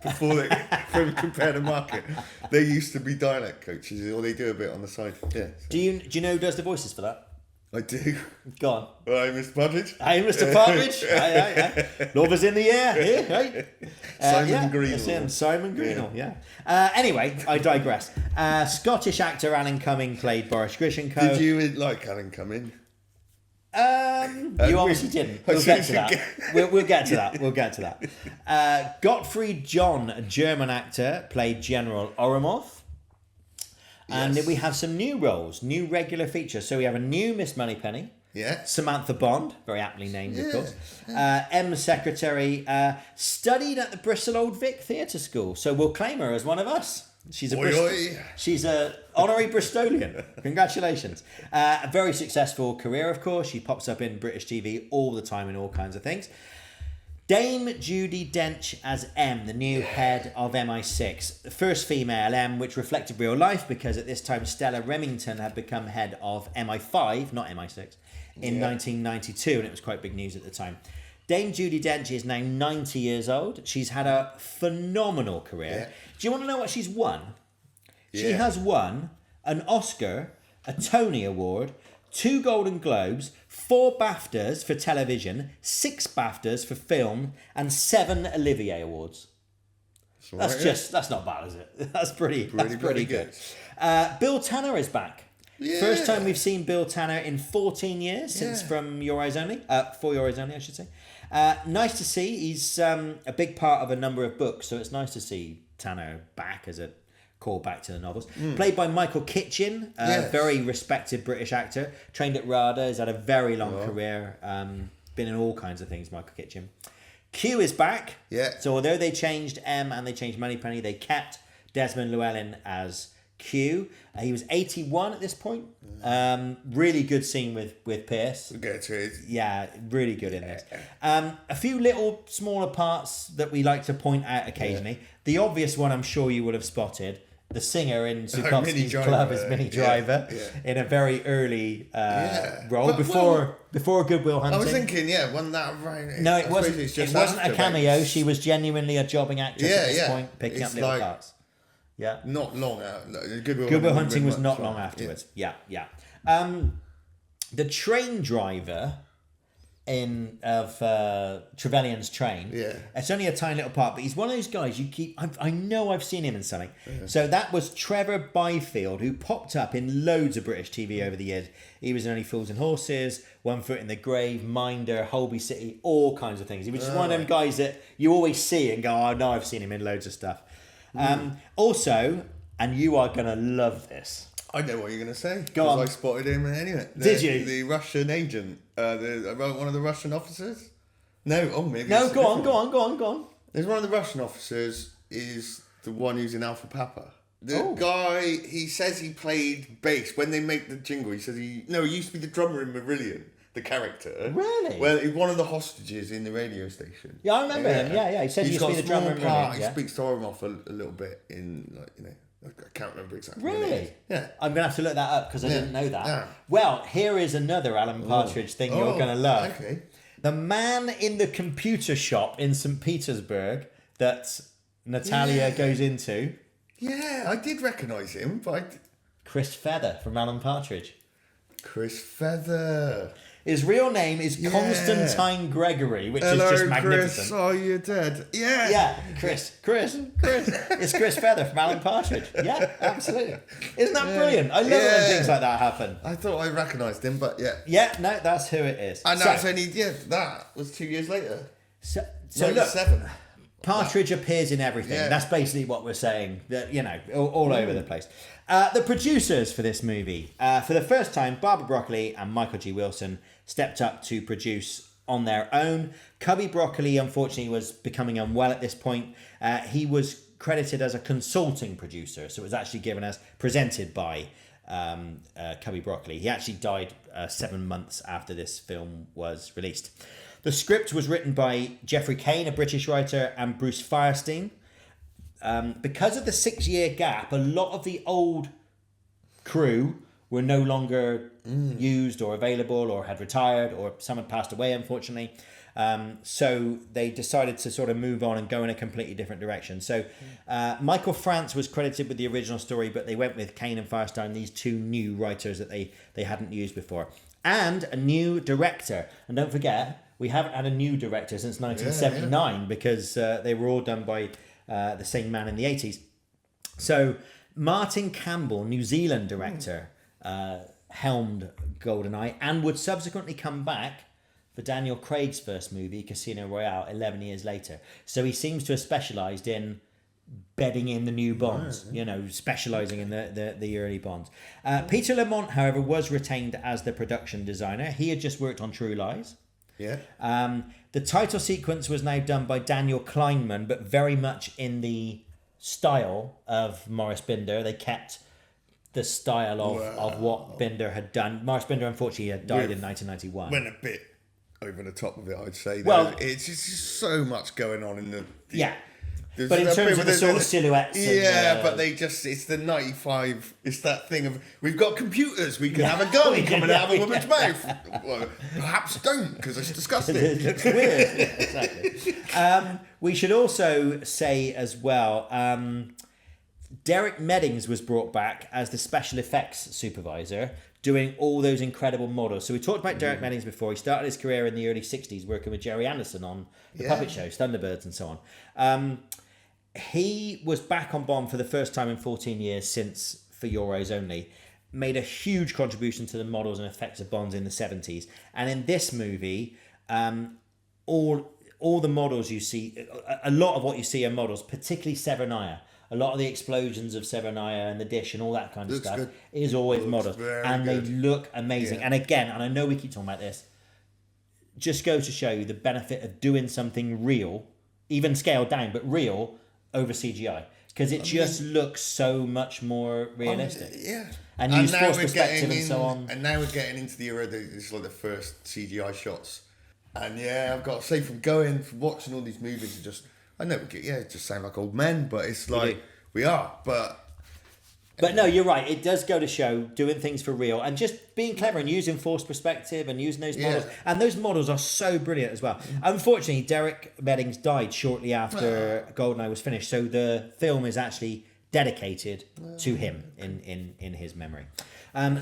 Speaker 2: before they from Compare the Market. They used to be dialect coaches, or they do a bit on the side. Yeah. So.
Speaker 1: Do you know who does the voices for that?
Speaker 2: I do.
Speaker 1: Go on.
Speaker 2: Hi, Mr. Partridge.
Speaker 1: Hey, Mr. Partridge. Aye. Love is in the air. Yeah, right.
Speaker 2: Simon Greenall.
Speaker 1: That's him, Simon Greenall, yeah. Anyway, I digress. Scottish actor Alan Cumming played Boris Grishenko.
Speaker 2: Did you like Alan Cumming?
Speaker 1: You obviously didn't. We'll get to that. We'll get to that. We'll get to that. Gottfried John, a German actor, played General Oromov. And
Speaker 2: Yes.
Speaker 1: we have some new roles, new regular features. So we have a new Miss Moneypenny.
Speaker 2: Yeah.
Speaker 1: Samantha Bond, very aptly named, of course. M Secretary, studied at the Bristol Old Vic Theatre School. So we'll claim her as one of us. She's a honorary Bristolian. Congratulations. A very successful career, of course. She pops up in British TV all the time in all kinds of things. Dame Judi Dench as M, the new head of MI6. The first female M, which reflected real life because at this time Stella Remington had become head of MI5, not MI6, in 1992, and it was quite big news at the time. Dame Judi Dench is now 90 years old. She's had a phenomenal career.
Speaker 2: Yeah.
Speaker 1: Do you want to know what she's won? She
Speaker 2: Yeah.
Speaker 1: has won an Oscar, a Tony Award, 2 Golden Globes, 4 BAFTAs for television, 6 BAFTAs for film, and 7 Olivier Awards. That's not bad, is it? That's pretty good. Bill Tanner is back.
Speaker 2: Yeah.
Speaker 1: First time we've seen Bill Tanner in 14 years since From Your Eyes Only. For Your Eyes Only, I should say. Nice to see. He's a big part of a number of books, so it's nice to see Tanner back as a call back to the novels. Played by Michael Kitchen, a very respected British actor. Trained at RADA, has had a very long career. Been in all kinds of things, Michael Kitchen. Q is back.
Speaker 2: Yeah.
Speaker 1: So although they changed M and they changed Moneypenny, they kept Desmond Llewellyn as Q. He was 81 at this point. Really good scene with Pierce.
Speaker 2: We'll get to it.
Speaker 1: Yeah, really good in this. A few little smaller parts that we like to point out occasionally. The obvious one I'm sure you would have spotted. The singer in Zukovsky's Club is Minnie Driver in a very early role
Speaker 2: But,
Speaker 1: before Good Will Hunting.
Speaker 2: I was thinking, wasn't that right?
Speaker 1: No, it wasn't. It wasn't a cameo. She was genuinely a jobbing actress at this point, picking up little parts. Yeah.
Speaker 2: Not long out. Good
Speaker 1: Will Hunting was not long afterwards. Yeah. The train driver of Trevelyan's train.
Speaker 2: Yeah.
Speaker 1: It's only a tiny little part, but he's one of those guys I know I've seen him in something. Yeah. So that was Trevor Byfield, who popped up in loads of British TV over the years. He was in Only Fools and Horses, One Foot in the Grave, Minder, Holby City, all kinds of things. He was just one of them guys that you always see and go, oh no, I've seen him in loads of stuff. Also, and you are going to love this.
Speaker 2: I know what you're going to say.
Speaker 1: Go on.
Speaker 2: I spotted him anyway.
Speaker 1: Did you?
Speaker 2: The Russian agent. One of the Russian officers? No, maybe.
Speaker 1: No, go on.
Speaker 2: There's one of the Russian officers is the one who's in Alpha Papa. The guy, he says he played bass. When they make the jingle, he says he used to be the drummer in Marillion, the character.
Speaker 1: Really?
Speaker 2: Well, he's one of the hostages in the radio station.
Speaker 1: Yeah, I remember him. Yeah. He said he used to be the drummer in Marillion.
Speaker 2: He speaks to Oromov a little bit in, I can't remember exactly.
Speaker 1: Really?
Speaker 2: Yeah.
Speaker 1: I'm going to have to look that up because I didn't know that. Yeah. Well, here is another Alan Partridge thing you're going to love.
Speaker 2: Okay.
Speaker 1: The man in the computer shop in St. Petersburg that Natalia goes into.
Speaker 2: Yeah, I did recognise him, but
Speaker 1: Chris Feather from Alan Partridge.
Speaker 2: Chris Feather.
Speaker 1: His real name is Constantine Gregory, which is just magnificent.
Speaker 2: Chris, oh, you're dead. Yeah.
Speaker 1: Yeah, Chris. It's Chris Feather from Alan Partridge. Yeah, absolutely. Isn't that brilliant? I love it when things like that happen.
Speaker 2: I thought I recognised him, but yeah.
Speaker 1: Yeah, no, that's who it is.
Speaker 2: And that's only, that was 2 years later.
Speaker 1: So
Speaker 2: look, 7.
Speaker 1: Partridge appears in everything. Yeah. That's basically what we're saying. That all over the place. The producers for this movie, for the first time, Barbara Broccoli and Michael G. Wilson stepped up to produce on their own. Cubby Broccoli, unfortunately, was becoming unwell at this point. He was credited as a consulting producer, so it was actually presented by Cubby Broccoli. He actually died 7 months after this film was released. The script was written by Geoffrey Kane, a British writer, and Bruce Firestein. Because of the 6-year gap, a lot of the old crew were no longer used or available, or had retired, or some had passed away, unfortunately. So they decided to sort of move on and go in a completely different direction. So Michael France was credited with the original story, but they went with Kane and Firestein, these two new writers that they hadn't used before. And a new director. And don't forget, we haven't had a new director since 1979 because they were all done by the same man in the 80s. So Martin Campbell, New Zealand director, helmed Goldeneye and would subsequently come back for Daniel Craig's first movie, Casino Royale, 11 years later. So he seems to have specialised in bedding in the new Bonds, specialising in the early Bonds. Peter Lamont, however, was retained as the production designer. He had just worked on True Lies.
Speaker 2: Yeah.
Speaker 1: The title sequence was now done by Daniel Kleinman, but very much in the style of Maurice Binder. They kept the style of what Binder had done. Maurice Binder, unfortunately, had died in 1991.
Speaker 2: Went a bit over the top of it, I'd say.
Speaker 1: Well,
Speaker 2: it's just so much going on in the
Speaker 1: yeah. But in terms of the sort of silhouettes...
Speaker 2: Yeah, but it's the 95... It's that thing of, we've got computers, we can have a gun coming out of a woman's mouth. Well, perhaps don't, because it's disgusting.
Speaker 1: It looks weird. Yeah, exactly. We should also say as well, Derek Meddings was brought back as the special effects supervisor, doing all those incredible models. So we talked about Derek Meddings before. He started his career in the early 60s working with Jerry Anderson on the puppet shows, Thunderbirds and so on. He was back on Bond for the first time in 14 years since For Your Eyes Only. Made a huge contribution to the models and effects of Bonds in the 70s. And in this movie, all the models you see, a lot of what you see are models, particularly Severnaya. A lot of the explosions of Severnaya and the dish and all that kind of stuff is always models. And they look amazing. Yeah. And again, and I know we keep talking about this, just goes to show you the benefit of doing something real, even scaled down, but real, over CGI. Because it just looks so much more realistic. And use force perspective and so on.
Speaker 2: And now we're getting into the era that it's like the first CGI shots. And I've got to say, from watching all these movies, I know it just sound like old men, but it's like we are. But
Speaker 1: no, you're right. It does go to show doing things for real and just being clever and using forced perspective and using those models. And those models are so brilliant as well. Unfortunately, Derek Meddings died shortly after Goldeneye was finished, so the film is actually dedicated to him in his memory.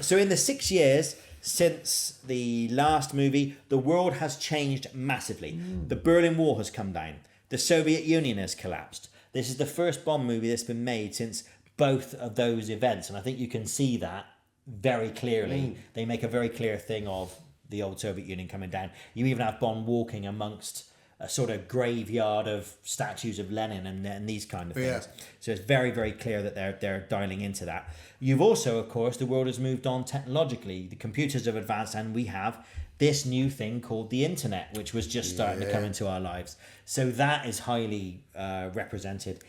Speaker 1: So in the 6 years since the last movie, the world has changed massively. The Berlin Wall has come down. The Soviet Union has collapsed. This is the first Bond movie that's been made since both of those events, and I think you can see that very clearly. They make a very clear thing of the old Soviet Union coming down. You even have Bond walking amongst a sort of graveyard of statues of Lenin and these kind of things. So it's very, very clear that they're dialing into that. You've also, of course, the world has moved on technologically. The computers have advanced, and we have this new thing called the internet, which was just starting to come into our lives. So that is highly represented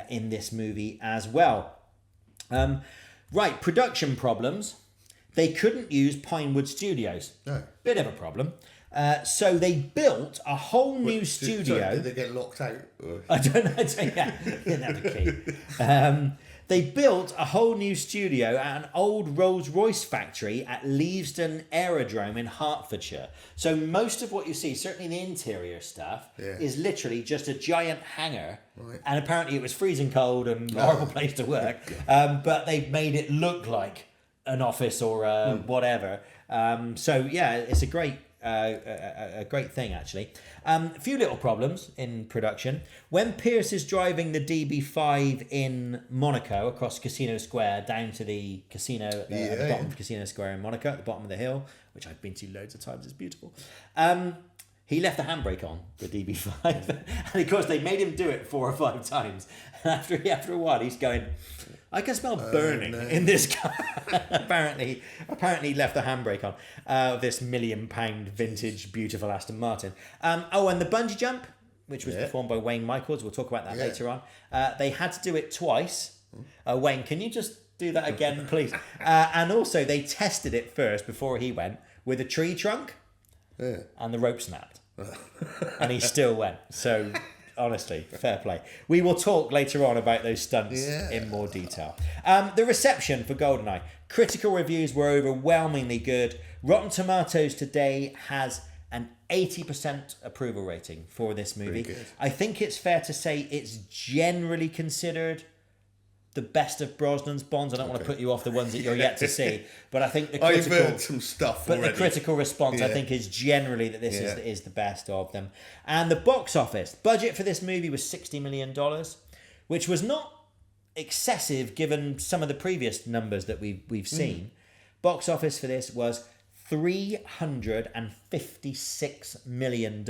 Speaker 1: in this movie as well. Right, production problems. They couldn't use Pinewood Studios. No. Bit of a problem. So they built a whole new studio.
Speaker 2: Did they get locked out?
Speaker 1: I don't know. Didn't have a key. They built a whole new studio at an old Rolls-Royce factory at Leavesden Aerodrome in Hertfordshire. So most of what you see, certainly the interior stuff, is literally just a giant hangar. Right. And apparently it was freezing cold and a horrible place to work. But they've made it look like an office or whatever. It's a great thing, actually. A few little problems in production. When Pierce is driving the DB5 in Monaco across Casino Square down to the casino at the bottom of Casino Square in Monaco, at the bottom of the hill, which I've been to loads of times, it's beautiful. He left the handbrake on the DB5. And of course, they made him do it 4 or 5 times. And after a while, he's going, I can smell burning in this car. apparently he left the handbrake on this £1 million vintage beautiful Aston Martin. And the bungee jump, which was performed by Wayne Michaels. We'll talk about that later on. They had to do it twice. Wayne, can you just do that again, please? And also they tested it first before he went with a tree trunk and the rope snapped. And he still went. So, honestly, fair play. We will talk later on about those stunts in more detail. The reception for Goldeneye. Critical reviews were overwhelmingly good. Rotten Tomatoes today has an 80% approval rating for this movie. I think it's fair to say it's generally considered the best of Brosnan's Bonds. I don't want to put you off the ones that you're yet to see, but I think the critical,
Speaker 2: I've heard some stuff already.
Speaker 1: The critical response, I think, is generally that this is the best of them. And the box office budget for this movie was $60 million, which was not excessive given some of the previous numbers that we've seen. Box office for this was $356 million.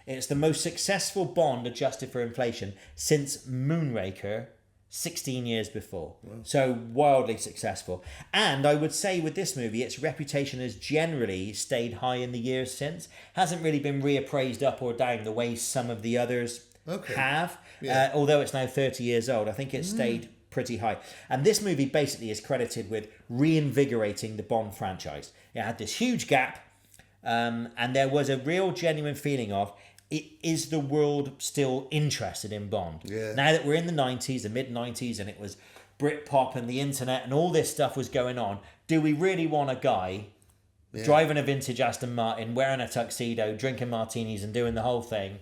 Speaker 1: It's the most successful Bond adjusted for inflation since Moonraker 16 years before. Wow. So wildly successful. And I would say with this movie, its reputation has generally stayed high in the years since. Hasn't really been reappraised up or down the way some of the others have. Yeah. Although it's now 30 years old, I think it stayed pretty high. And this movie basically is credited with reinvigorating the Bond franchise. It had this huge gap, and there was a real genuine feeling of, is the world still interested in Bond? Yeah. Now that we're in the 90s, the mid-90s, and it was Britpop and the internet and all this stuff was going on, do we really want a guy driving a vintage Aston Martin, wearing a tuxedo, drinking martinis and doing the whole thing?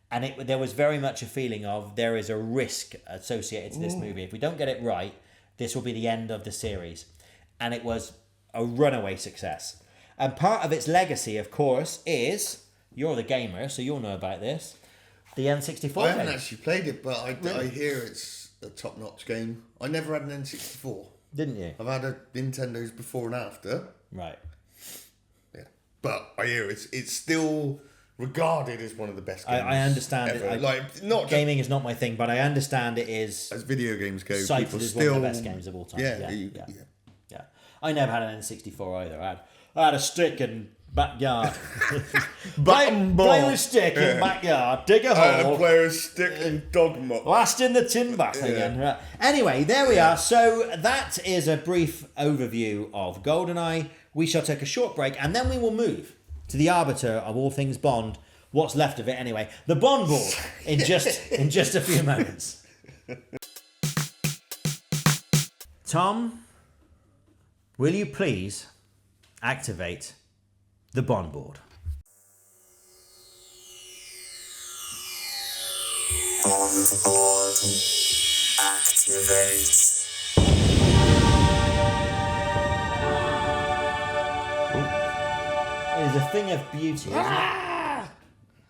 Speaker 1: And there was very much a feeling of there is a risk associated to this movie. If we don't get it right, this will be the end of the series. And it was a runaway success. And part of its legacy, of course, is... You're the gamer, so you'll know about this. The N64
Speaker 2: I haven't actually played it, but I hear it's a top-notch game. I never had an N64.
Speaker 1: Didn't you?
Speaker 2: I've had a Nintendo's before and after.
Speaker 1: Right.
Speaker 2: Yeah. But I hear it's still regarded as one of the best games
Speaker 1: I understand
Speaker 2: ever.
Speaker 1: it. Not gaming is not my thing, but I understand it is...
Speaker 2: As video games go,
Speaker 1: people still... one of the best games of all time.
Speaker 2: Yeah.
Speaker 1: I never had an N64 either. I had a stick and... backyard.
Speaker 2: Button ball.
Speaker 1: Play with stick in backyard. Dig a hole.
Speaker 2: Play with stick and dog muck.
Speaker 1: Last in the tin bath again. Right. Anyway, there we are. So that is a brief overview of Goldeneye. We shall take a short break and then we will move to the arbiter of all things Bond. What's left of it anyway. The BondBoard in just a few moments. Tom, will you please activate the BondBoard?
Speaker 3: BondBoard activate.
Speaker 1: It is a thing of beauty, isn't it?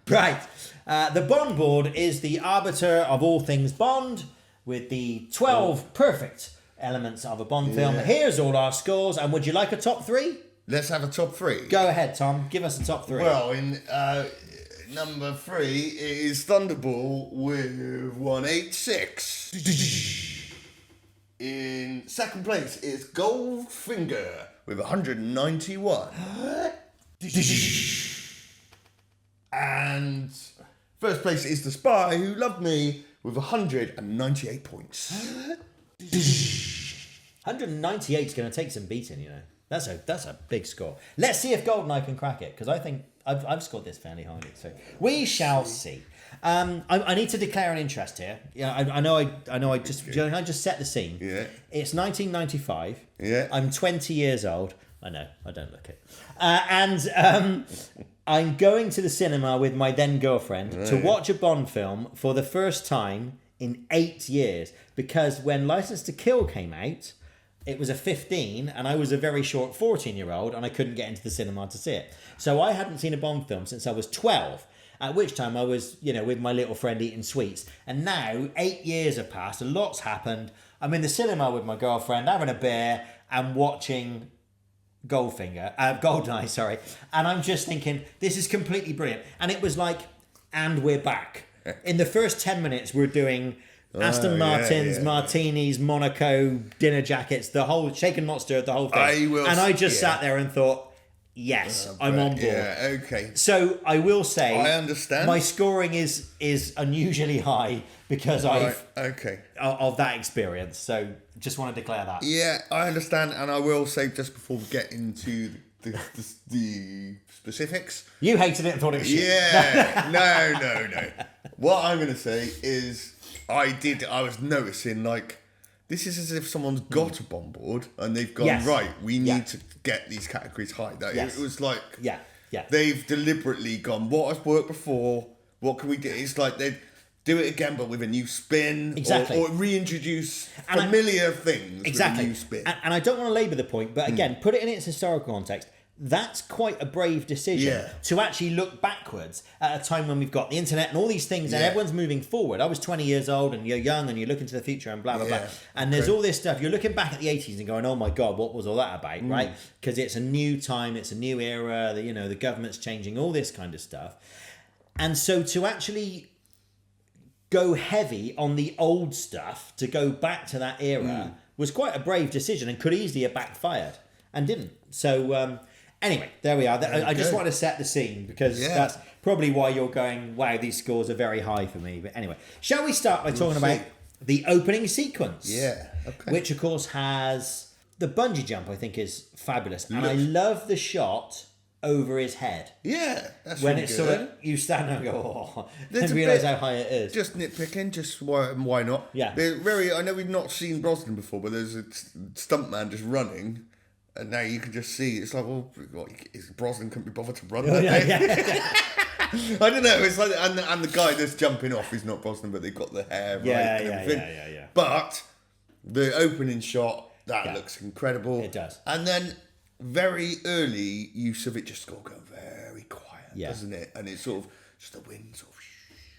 Speaker 1: Right. The BondBoard is the arbiter of all things Bond, with the 12 perfect elements of a Bond film. Here's all our scores, and would you like a top three?
Speaker 2: Let's have a top three.
Speaker 1: Go ahead, Tom. Give us a top three.
Speaker 2: Well, in number 3 is Thunderball with 186. In second place is Goldfinger with 191. And first place is The Spy Who Loved Me with 198 points.
Speaker 1: 198 is going to take some beating, you know. That's a big score. Let's see if Goldeneye can crack it, because I think I've scored this fairly highly. So we shall see. I need to declare an interest here. Yeah, I know. I just set the scene.
Speaker 2: Yeah.
Speaker 1: It's 1995.
Speaker 2: Yeah.
Speaker 1: I'm 20 years old. I know. I don't look it. And I'm going to the cinema with my then girlfriend to watch a Bond film for the first time in 8 years, because when License to Kill came out, it was a 15 and I was a very short 14-year-old and I couldn't get into the cinema to see it. So I hadn't seen a Bond film since I was 12, at which time I was, with my little friend eating sweets. And now 8 years have passed, a lot's happened. I'm in the cinema with my girlfriend having a beer and watching Goldeneye, sorry. And I'm just thinking, this is completely brilliant. And it was like, and we're back. In the first 10 minutes, we're doing Aston Martins, martinis, Monaco, dinner jackets, the whole shaken not stirred, the whole thing. I just sat there and thought, yes, I'm on board.
Speaker 2: Yeah, okay.
Speaker 1: So I will say,
Speaker 2: I understand.
Speaker 1: My scoring is unusually high because of that experience. So just want to declare that.
Speaker 2: Yeah, I understand, and I will say just before we get into the specifics.
Speaker 1: You hated it and thought it was shit.
Speaker 2: Yeah, no. What I'm going to say is I was noticing, like, this is as if someone's got a BondBoard and they've gone,
Speaker 1: Yes.
Speaker 2: right, we need to get these categories high.
Speaker 1: Yes.
Speaker 2: It was like,
Speaker 1: Yeah.
Speaker 2: they've deliberately gone, what has worked before? What can we do? It's like they'd do it again, but with a new spin.
Speaker 1: Exactly.
Speaker 2: Or reintroduce familiar things
Speaker 1: Exactly.
Speaker 2: with a new spin.
Speaker 1: And I don't want to labour the point, but again, put it in its historical context. That's quite a brave decision to actually look backwards at a time when we've got the internet and all these things and everyone's moving forward. I was 20 years old and you're young and you look into the future and blah, blah, blah. And there's all this stuff. You're looking back at the 80s and going, oh my God, what was all that about, right? Because it's a new time, it's a new era, the government's changing, all this kind of stuff. And so to actually go heavy on the old stuff, to go back to that era, was quite a brave decision and could easily have backfired and didn't. So... anyway, there we are. I just want to set the scene because that's probably why you're going, wow, these scores are very high for me. But anyway, shall we start by talking about the opening sequence?
Speaker 2: Yeah, okay.
Speaker 1: Which, of course, has the bungee jump, I think, is fabulous. And I love the shot over his head.
Speaker 2: Yeah, that's
Speaker 1: when
Speaker 2: really
Speaker 1: it's
Speaker 2: good.
Speaker 1: sort of, you stand there and go, oh,
Speaker 2: There's
Speaker 1: and
Speaker 2: a
Speaker 1: realise
Speaker 2: bit-
Speaker 1: how high it is.
Speaker 2: Just nitpicking, just why not?
Speaker 1: Yeah.
Speaker 2: I know we've not seen Brosnan before, but there's a stuntman just running, and now you can just see, it's like, well, Brosnan couldn't be bothered to run that day. I don't know, it's like, and the guy that's jumping off is not Brosnan, but they've got the hair right and everything.
Speaker 1: Yeah.
Speaker 2: But the opening shot, that looks incredible.
Speaker 1: It does.
Speaker 2: And then very early use of it just going very quiet, doesn't it? And it's sort of just the wind sort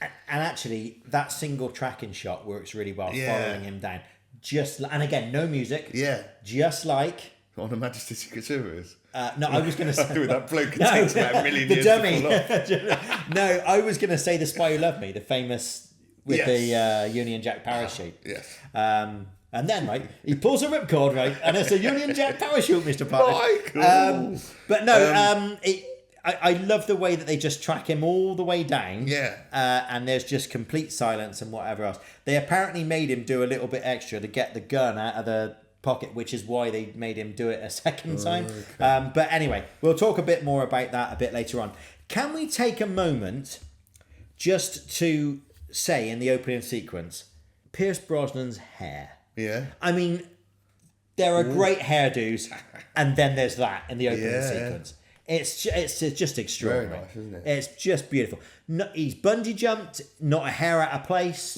Speaker 2: of.
Speaker 1: And actually, that single tracking shot works really well, following him down. And again, no music.
Speaker 2: Yeah.
Speaker 1: Just like...
Speaker 2: On Her Majesty's Secret Service.
Speaker 1: No, I was going to say...
Speaker 2: With that bloke who takes about a million
Speaker 1: the
Speaker 2: years
Speaker 1: dummy.
Speaker 2: to pull off.
Speaker 1: No, I was going to say The Spy Who Loved Me, the famous with the Union Jack parachute.
Speaker 2: Yes.
Speaker 1: And then, right, he pulls a ripcord, right, and it's a Union Jack parachute, Mr. Parker.
Speaker 2: Michael!
Speaker 1: But no, I love the way that they just track him all the way down.
Speaker 2: Yeah.
Speaker 1: And there's just complete silence and whatever else. They apparently made him do a little bit extra to get the gun out of the pocket, which is why they made him do it a second time. Okay. But anyway, we'll talk a bit more about that a bit later on. Can we take a moment just to say in the opening sequence, Pierce Brosnan's hair?
Speaker 2: Yeah.
Speaker 1: I mean, there are great hairdos, and then there's that in the opening sequence. It's just extraordinary.
Speaker 2: Very nice, isn't it?
Speaker 1: It's just beautiful. No, he's bungee jumped, not a hair out of place.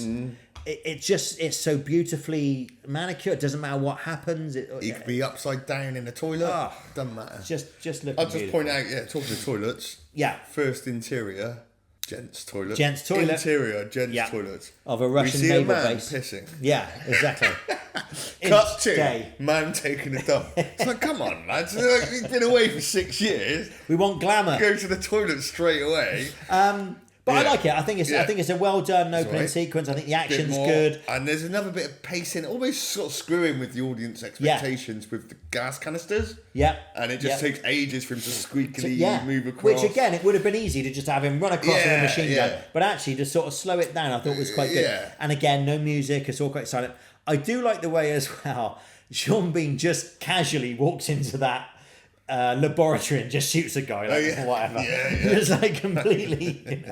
Speaker 1: It's so beautifully manicured. It doesn't matter what happens.
Speaker 2: He could be upside down in a toilet. Doesn't matter.
Speaker 1: Just looking
Speaker 2: I'll just
Speaker 1: beautiful.
Speaker 2: point out, talking of toilets.
Speaker 1: Yeah.
Speaker 2: First interior, gents' toilet.
Speaker 1: Gents' toilet.
Speaker 2: Interior, gents' toilet.
Speaker 1: Of a Russian
Speaker 2: we see
Speaker 1: naval
Speaker 2: a man
Speaker 1: base.
Speaker 2: pissing.
Speaker 1: Yeah, exactly.
Speaker 2: Cut to
Speaker 1: Day.
Speaker 2: man taking a dump. It's like, come on, lads. Like, he's been away for 6 years.
Speaker 1: We want glamour.
Speaker 2: Go to the toilet straight away.
Speaker 1: But I like it. I think it's a well done opening
Speaker 2: right.
Speaker 1: sequence. I think the action's
Speaker 2: Bit more.
Speaker 1: good.
Speaker 2: And there's another bit of pacing, almost sort of screwing with the audience expectations with the gas canisters.
Speaker 1: Yeah.
Speaker 2: And it just takes ages for him to squeakily move across.
Speaker 1: Which again, it would have been easy to just have him run across with a machine gun.
Speaker 2: Yeah.
Speaker 1: But actually, to sort of slow it down, I thought was quite good.
Speaker 2: Yeah.
Speaker 1: And again, no music. It's all quite silent. I do like the way as well Sean Bean just casually walks into that laboratory and just shoots a guy or whatever. Just like completely.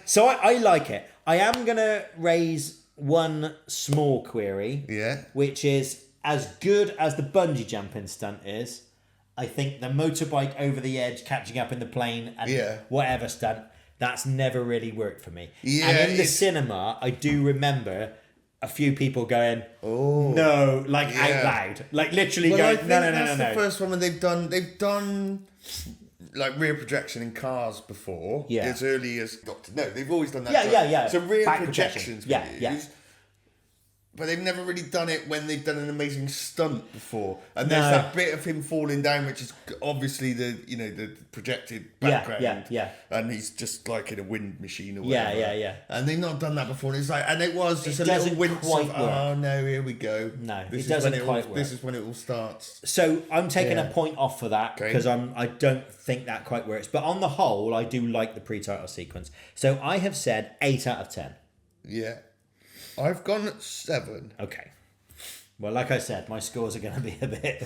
Speaker 1: So I like it. I am gonna raise one small query.
Speaker 2: Yeah.
Speaker 1: Which is, as good as the bungee jumping stunt is, I think the motorbike over the edge, catching up in the plane, and whatever stunt, that's never really worked for me.
Speaker 2: Yeah,
Speaker 1: and in the cinema, I do remember a few people going, "Oh no!" like out loud, like literally going, "No, no, no, no, no."
Speaker 2: That's the first one when they've done like rear projection in cars before.
Speaker 1: Yeah.
Speaker 2: As early as Doctor No, they've always done that.
Speaker 1: Yeah.
Speaker 2: So rear
Speaker 1: Back
Speaker 2: projections,
Speaker 1: projection. Yeah.
Speaker 2: But they've never really done it when they've done an amazing stunt before. And there's that bit of him falling down, which is obviously the projected background.
Speaker 1: Yeah.
Speaker 2: And he's just like in a wind machine or whatever.
Speaker 1: Yeah.
Speaker 2: And they've not done that before. And it's like, and it was just
Speaker 1: It
Speaker 2: a little
Speaker 1: doesn't
Speaker 2: wince
Speaker 1: quite
Speaker 2: of,
Speaker 1: work.
Speaker 2: oh no, here we go.
Speaker 1: No,
Speaker 2: this
Speaker 1: it doesn't quite work.
Speaker 2: This is when it all starts.
Speaker 1: So I'm taking a point off for that because I don't think that quite works. But on the whole, I do like the pre-title sequence. So I have said 8 out of 10.
Speaker 2: Yeah. I've gone at 7.
Speaker 1: Okay. Well, like I said, my scores are going to be a bit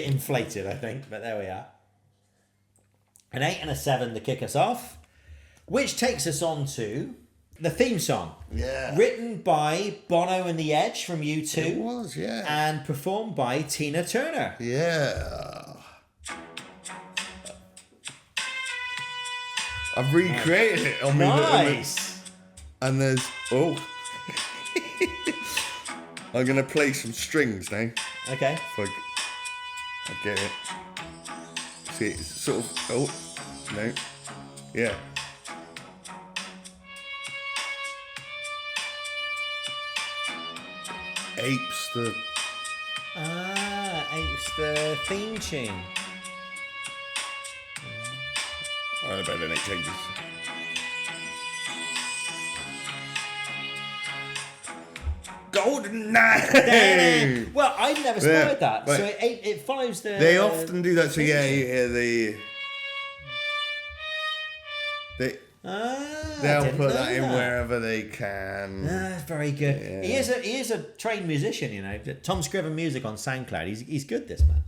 Speaker 1: inflated, I think. But there we are. An 8 and a 7 to kick us off, which takes us on to the theme song.
Speaker 2: Yeah.
Speaker 1: Written by Bono and the Edge from U2.
Speaker 2: It was, yeah.
Speaker 1: And performed by Tina Turner.
Speaker 2: Yeah. I've recreated it on me.
Speaker 1: Nice.
Speaker 2: And there's I'm gonna play some strings now.
Speaker 1: Okay.
Speaker 2: If I get it. See, it's sort of. No. Yeah. Apes
Speaker 1: the theme tune.
Speaker 2: I don't know, it changes. Goldeneye!
Speaker 1: Well, I've never spotted that.
Speaker 2: Right.
Speaker 1: So it follows the...
Speaker 2: They often do that, so they'll put that in wherever they can.
Speaker 1: Very good.
Speaker 2: Yeah.
Speaker 1: He is a trained musician, you know. Tom Scriven Music on SoundCloud. He's good, this man.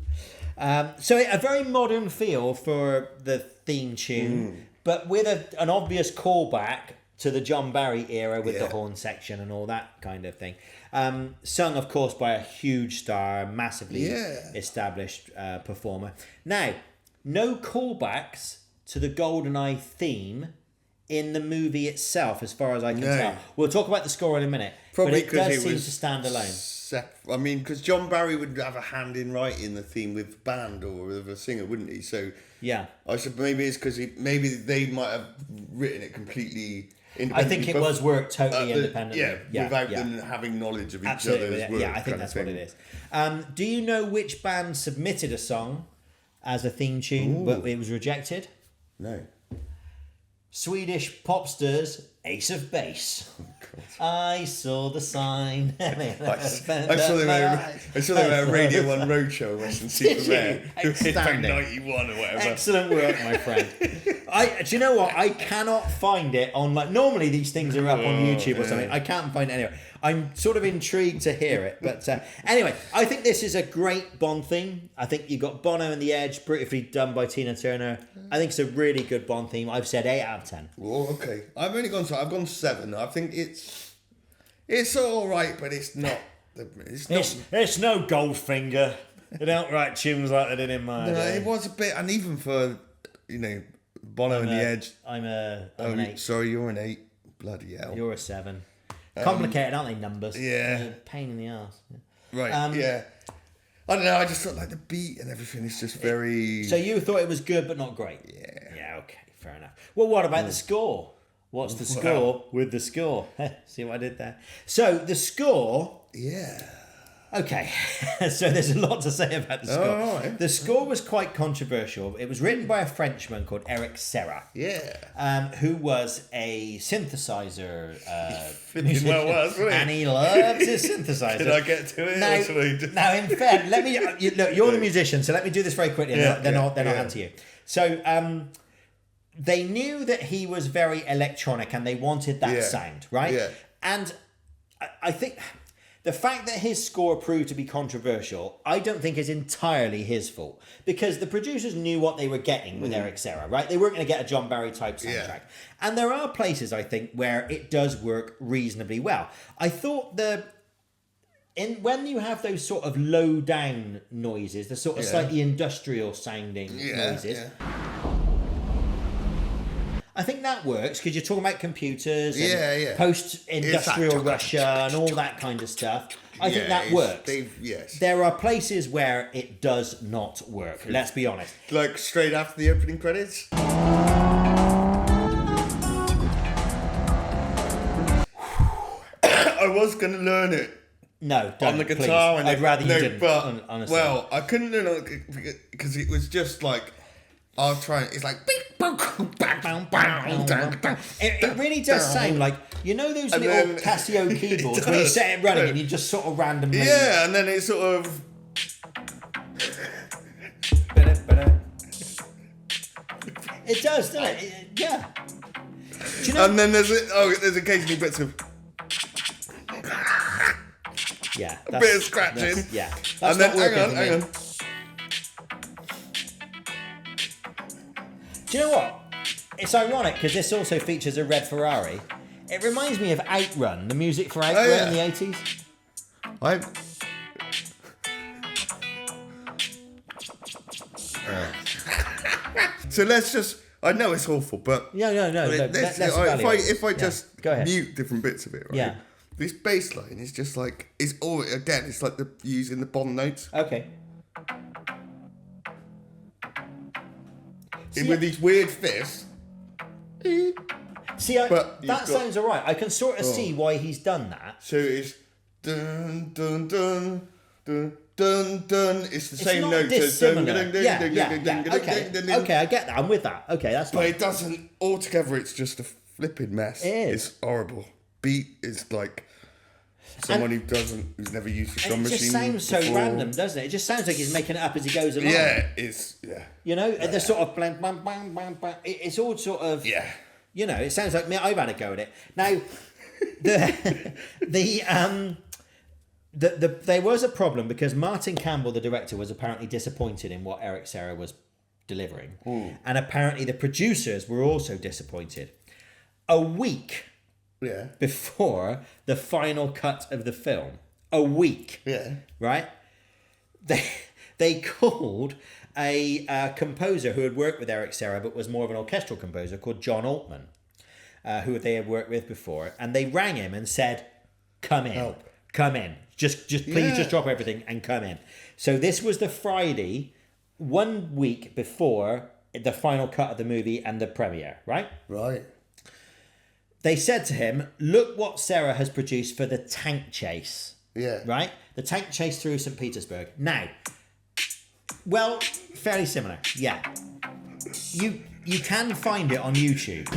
Speaker 1: So a very modern feel for the theme tune, but with an obvious callback to the John Barry era with the horn section and all that kind of thing. Sung, of course, by a huge star, massively established performer. Now, no callbacks to the Goldeneye theme in the movie itself, as far as I can tell. We'll talk about the score in a minute,
Speaker 2: Probably
Speaker 1: but it does seem to stand alone.
Speaker 2: I mean, because John Barry would have a hand in writing the theme with the band or with a singer, wouldn't he? So
Speaker 1: yeah,
Speaker 2: I said maybe it's because maybe they might have written it completely independently.
Speaker 1: I think it was worked totally independently.
Speaker 2: Without them having knowledge of each other's work.
Speaker 1: Yeah, I think that's what it is. Do you know which band submitted a song as a theme tune, but it was rejected?
Speaker 2: No.
Speaker 1: Swedish popsters Ace of Base. I saw the sign.
Speaker 2: I saw them at a Radio 1 Roadshow in Western Superman.
Speaker 1: Outstanding.
Speaker 2: 91 or whatever.
Speaker 1: Excellent work, my friend. Do you know what? I cannot find it on, like, normally these things are up on YouTube or something. I can't find it anywhere. I'm sort of intrigued to hear it. But anyway, I think this is a great Bond theme. I think you've got Bono and the Edge, beautifully done by Tina Turner. I think it's a really good Bond theme. I've said 8 out of 10.
Speaker 2: Well, okay. I've gone 7. I think it's all right, but it's not.
Speaker 1: It's no Goldfinger. They don't write tunes like they did in my day.
Speaker 2: It was a bit, and even for Bono and the Edge.
Speaker 1: I'm an 8.
Speaker 2: Sorry, you're an 8. Bloody hell.
Speaker 1: You're a 7. Complicated, aren't they, numbers?
Speaker 2: Yeah.
Speaker 1: Pain in the arse.
Speaker 2: Right, yeah. I don't know, I just thought like the beat and everything is just very...
Speaker 1: So you thought it was good but not great?
Speaker 2: Yeah.
Speaker 1: Yeah, okay, fair enough. Well, what about the score? What's the score with the score? See what I did there? So the score...
Speaker 2: Yeah.
Speaker 1: Okay, so there's a lot to say about the score.
Speaker 2: Oh, right.
Speaker 1: The score was quite controversial. It was written by a Frenchman called Eric Serra.
Speaker 2: Yeah.
Speaker 1: Who was a synthesizer
Speaker 2: musician. Well, wasn't he?
Speaker 1: And he loves his synthesizer.
Speaker 2: Did I get to it?
Speaker 1: Now, in fact, let me... Look, you're the musician, so let me do this very quickly, and then I'll hand to you. So, they knew that he was very electronic, and they wanted that sound, right?
Speaker 2: Yeah.
Speaker 1: And I think... The fact that his score proved to be controversial, I don't think is entirely his fault. Because the producers knew what they were getting with Eric Serra, right? They weren't going to get a John Barry type soundtrack. Yeah. And there are places, I think, where it does work reasonably well. I thought when you have those sort of low down noises, the sort of slightly industrial sounding noises... I think that works because you're talking about computers and post-industrial Russia and all that kind of stuff. I think that works. There are places where it does not work, let's be honest.
Speaker 2: Like straight after the opening credits? I was going to learn it.
Speaker 1: No, don't,
Speaker 2: on the guitar.
Speaker 1: I'd rather you didn't, honestly.
Speaker 2: Well, I couldn't learn it because it was just like... I'll try it. It's like...
Speaker 1: It really does sound like... You know those little Casio keyboards where you set it running and you just sort of randomly...
Speaker 2: Yeah, and then it sort of...
Speaker 1: It does, doesn't it? Yeah.
Speaker 2: And then there's occasionally bits of...
Speaker 1: Yeah.
Speaker 2: A bit of scratching.
Speaker 1: Yeah. That's
Speaker 2: And then,
Speaker 1: not working for me.
Speaker 2: hang on.
Speaker 1: Do you know what? It's ironic because this also features a red Ferrari. It reminds me of Outrun, the music for Outrun
Speaker 2: yeah.
Speaker 1: in the 80s.
Speaker 2: So let's just... I know it's awful, but...
Speaker 1: No.
Speaker 2: Let's if I just
Speaker 1: Go ahead.
Speaker 2: mute different bits of it, right?
Speaker 1: Yeah.
Speaker 2: This bass line is just like... It's all... Again, it's like using the Bond notes.
Speaker 1: Okay.
Speaker 2: With these weird fifths.
Speaker 1: See,
Speaker 2: But you've
Speaker 1: that
Speaker 2: got-
Speaker 1: sounds alright. I can sort of see why he's done that.
Speaker 2: So it's... Dun, dun, dun, dun, dun, dun. It's the
Speaker 1: It's
Speaker 2: same
Speaker 1: not
Speaker 2: note as...
Speaker 1: dissimilar. Okay, I get that. I'm with that. Okay, that's
Speaker 2: But
Speaker 1: fine.
Speaker 2: it doesn't... Altogether, it's just a flipping mess.
Speaker 1: It is.
Speaker 2: It's horrible. Beat is like... Someone who's never used a drum
Speaker 1: And it
Speaker 2: machine
Speaker 1: just sounds so
Speaker 2: before.
Speaker 1: random, doesn't it? It just sounds like he's making it up as he goes along.
Speaker 2: Yeah, it's... Yeah.
Speaker 1: You know, and the sort of blam, blam, blam, blam, blam. It's all sort of...
Speaker 2: Yeah.
Speaker 1: You know, it sounds like me. I've had a go at it. Now, there was a problem because Martin Campbell, the director, was apparently disappointed in what Eric Serra was delivering. And apparently the producers were also disappointed. A week before the final cut of the film, right? They called a composer who had worked with Eric Serra but was more of an orchestral composer called John Altman, who they had worked with before, and they rang him and said, come in, just please just drop everything and come in. So this was the Friday 1 week before the final cut of the movie and the premiere, right? They said to him, look what Serra has produced for the tank chase.
Speaker 2: Yeah.
Speaker 1: Right? The tank chase through St. Petersburg. Now, well, fairly similar. Yeah. You can find it on YouTube.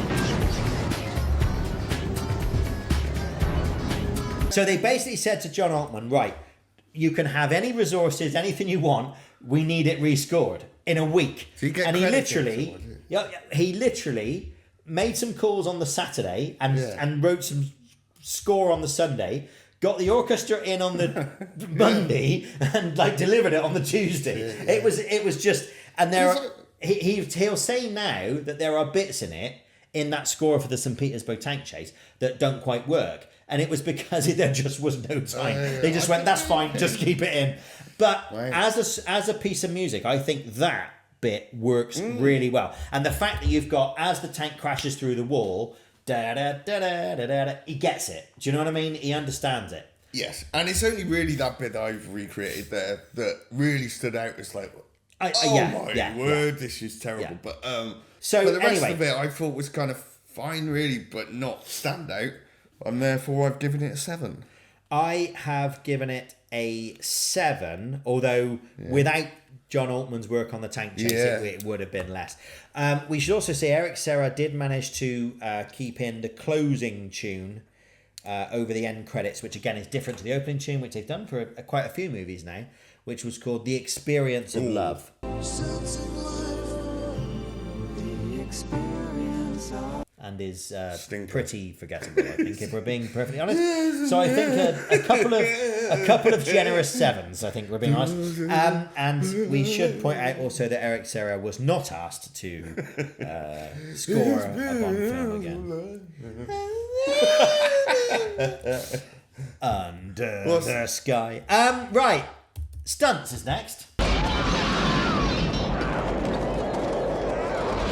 Speaker 1: So they basically said to John Altman, right, you can have any resources, anything you want. We need it rescored in a week.
Speaker 2: So you get
Speaker 1: and
Speaker 2: credit
Speaker 1: he literally made some calls on the Saturday and wrote some score on the Sunday. Got the orchestra in on the Monday and delivered it on the Tuesday. It was just, and he'll say now that there are bits in that score for the St. Petersburg tank chase that don't quite work, and it was because there just was no time. They just went, that's fine, just keep it in. But as a piece of music, I think that bit works really well, and the fact that you've got as the tank crashes through the wall. Da, da, da, da, da, da, da. He gets it. Do you know what I mean? He understands it.
Speaker 2: Yes, and it's only really that bit that I've recreated there that really stood out. It's like, my word, this is terrible.
Speaker 1: Yeah.
Speaker 2: But
Speaker 1: So
Speaker 2: the rest
Speaker 1: anyway,
Speaker 2: of it I thought was kind of fine, really, but not standout. And therefore, I've given it a 7.
Speaker 1: I have given it a 7, although without John Altman's work on the tank chase, it would have been less. We should also say Eric Serra did manage to keep in the closing tune over the end credits, which again is different to the opening tune, which they've done for quite a few movies now, which was called The Experience of Love. And is pretty forgettable, I think, if we're being perfectly honest. So I think a couple of generous 7s, I think we're being honest. And we should point out also that Eric Serra was not asked to score a Bond film again. Under the sky. Right, stunts is next.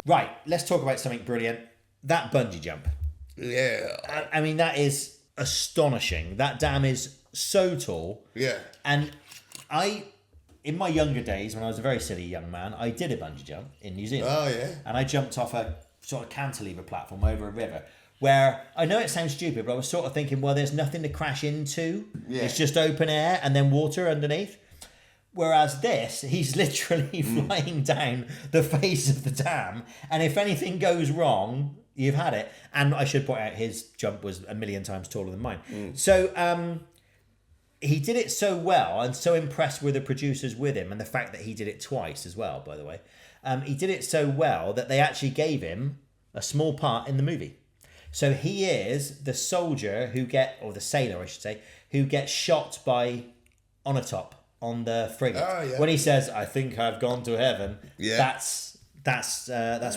Speaker 1: Right, let's talk about something brilliant. That bungee jump.
Speaker 2: Yeah.
Speaker 1: I mean, that is astonishing. That dam is so tall.
Speaker 2: Yeah.
Speaker 1: And in my younger days, when I was a very silly young man, I did a bungee jump in New Zealand.
Speaker 2: Oh, yeah.
Speaker 1: And I jumped off a sort of cantilever platform over a river, where I know it sounds stupid, but I was sort of thinking, well, there's nothing to crash into. Yeah. It's just open air and then water underneath. Whereas this, he's literally flying down the face of the dam, and if anything goes wrong, you've had it. And I should point out, his jump was 1,000,000 times taller than mine. So he did it so well, and so impressed were the producers with him, and the fact that he did it twice as well, by the way. He did it so well that they actually gave him a small part in the movie. So he is the soldier or the sailor, I should say, who gets shot by Onatopp on the frigate.
Speaker 2: Oh, yeah.
Speaker 1: When he says, "I think I've gone to heaven,"
Speaker 2: Yeah.
Speaker 1: that's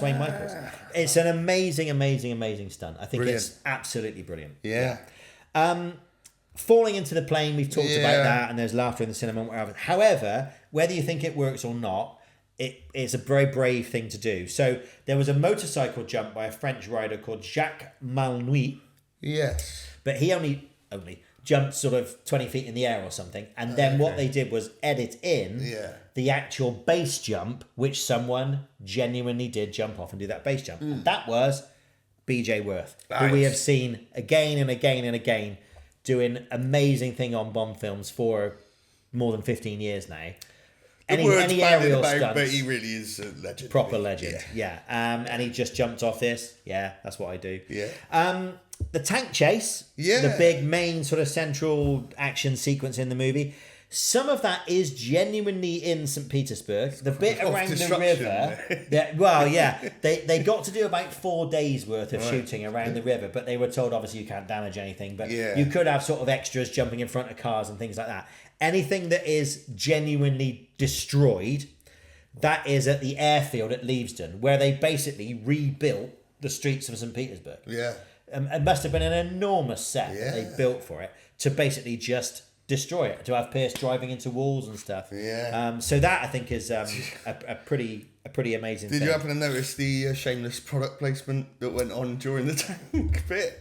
Speaker 1: Wayne Michaels. It's an amazing stunt. I think
Speaker 2: Brilliant.
Speaker 1: it's absolutely brilliant.
Speaker 2: Yeah.
Speaker 1: Falling into the plane, we've talked about
Speaker 2: Yeah.
Speaker 1: that, and there's laughter in the cinema and whatever. However, whether you think it works or not, it's a very brave thing to do. So there was a motorcycle jump by a French rider called Jacques Malnuit,
Speaker 2: Yes.
Speaker 1: but he only jumped sort of 20 feet in the air or something. And then what they did was edit in
Speaker 2: Yeah.
Speaker 1: the actual base jump, which someone genuinely did jump off and do that base jump. And that was BJ Worth, who we
Speaker 2: Nice.
Speaker 1: have seen again and again and again doing amazing thing on Bond films for more than 15 years now. Any aerial stunts,
Speaker 2: but he really is a legend.
Speaker 1: proper legend. Yeah. And he just jumped off this. Yeah, that's what I do.
Speaker 2: Yeah.
Speaker 1: The tank chase,
Speaker 2: Yeah.
Speaker 1: the big main sort of central action sequence in the movie. Some of that is genuinely in St. Petersburg. The bit
Speaker 2: of
Speaker 1: around the
Speaker 2: destruction.
Speaker 1: river, they got to do about 4 days worth of shooting around the river, but they were told obviously you can't damage anything, but
Speaker 2: Yeah.
Speaker 1: you could have sort of extras jumping in front of cars and things like that. Anything that is genuinely destroyed, that is at the airfield at Leavesden, where they basically rebuilt the streets of St. Petersburg.
Speaker 2: Yeah.
Speaker 1: It must have been an enormous set that they
Speaker 2: Yeah.
Speaker 1: built for it to basically just destroy it, to have Pierce driving into walls and stuff.
Speaker 2: Yeah.
Speaker 1: So that I think is a pretty amazing
Speaker 2: Did
Speaker 1: thing. you
Speaker 2: you happen to notice the shameless product placement that went on during the tank bit?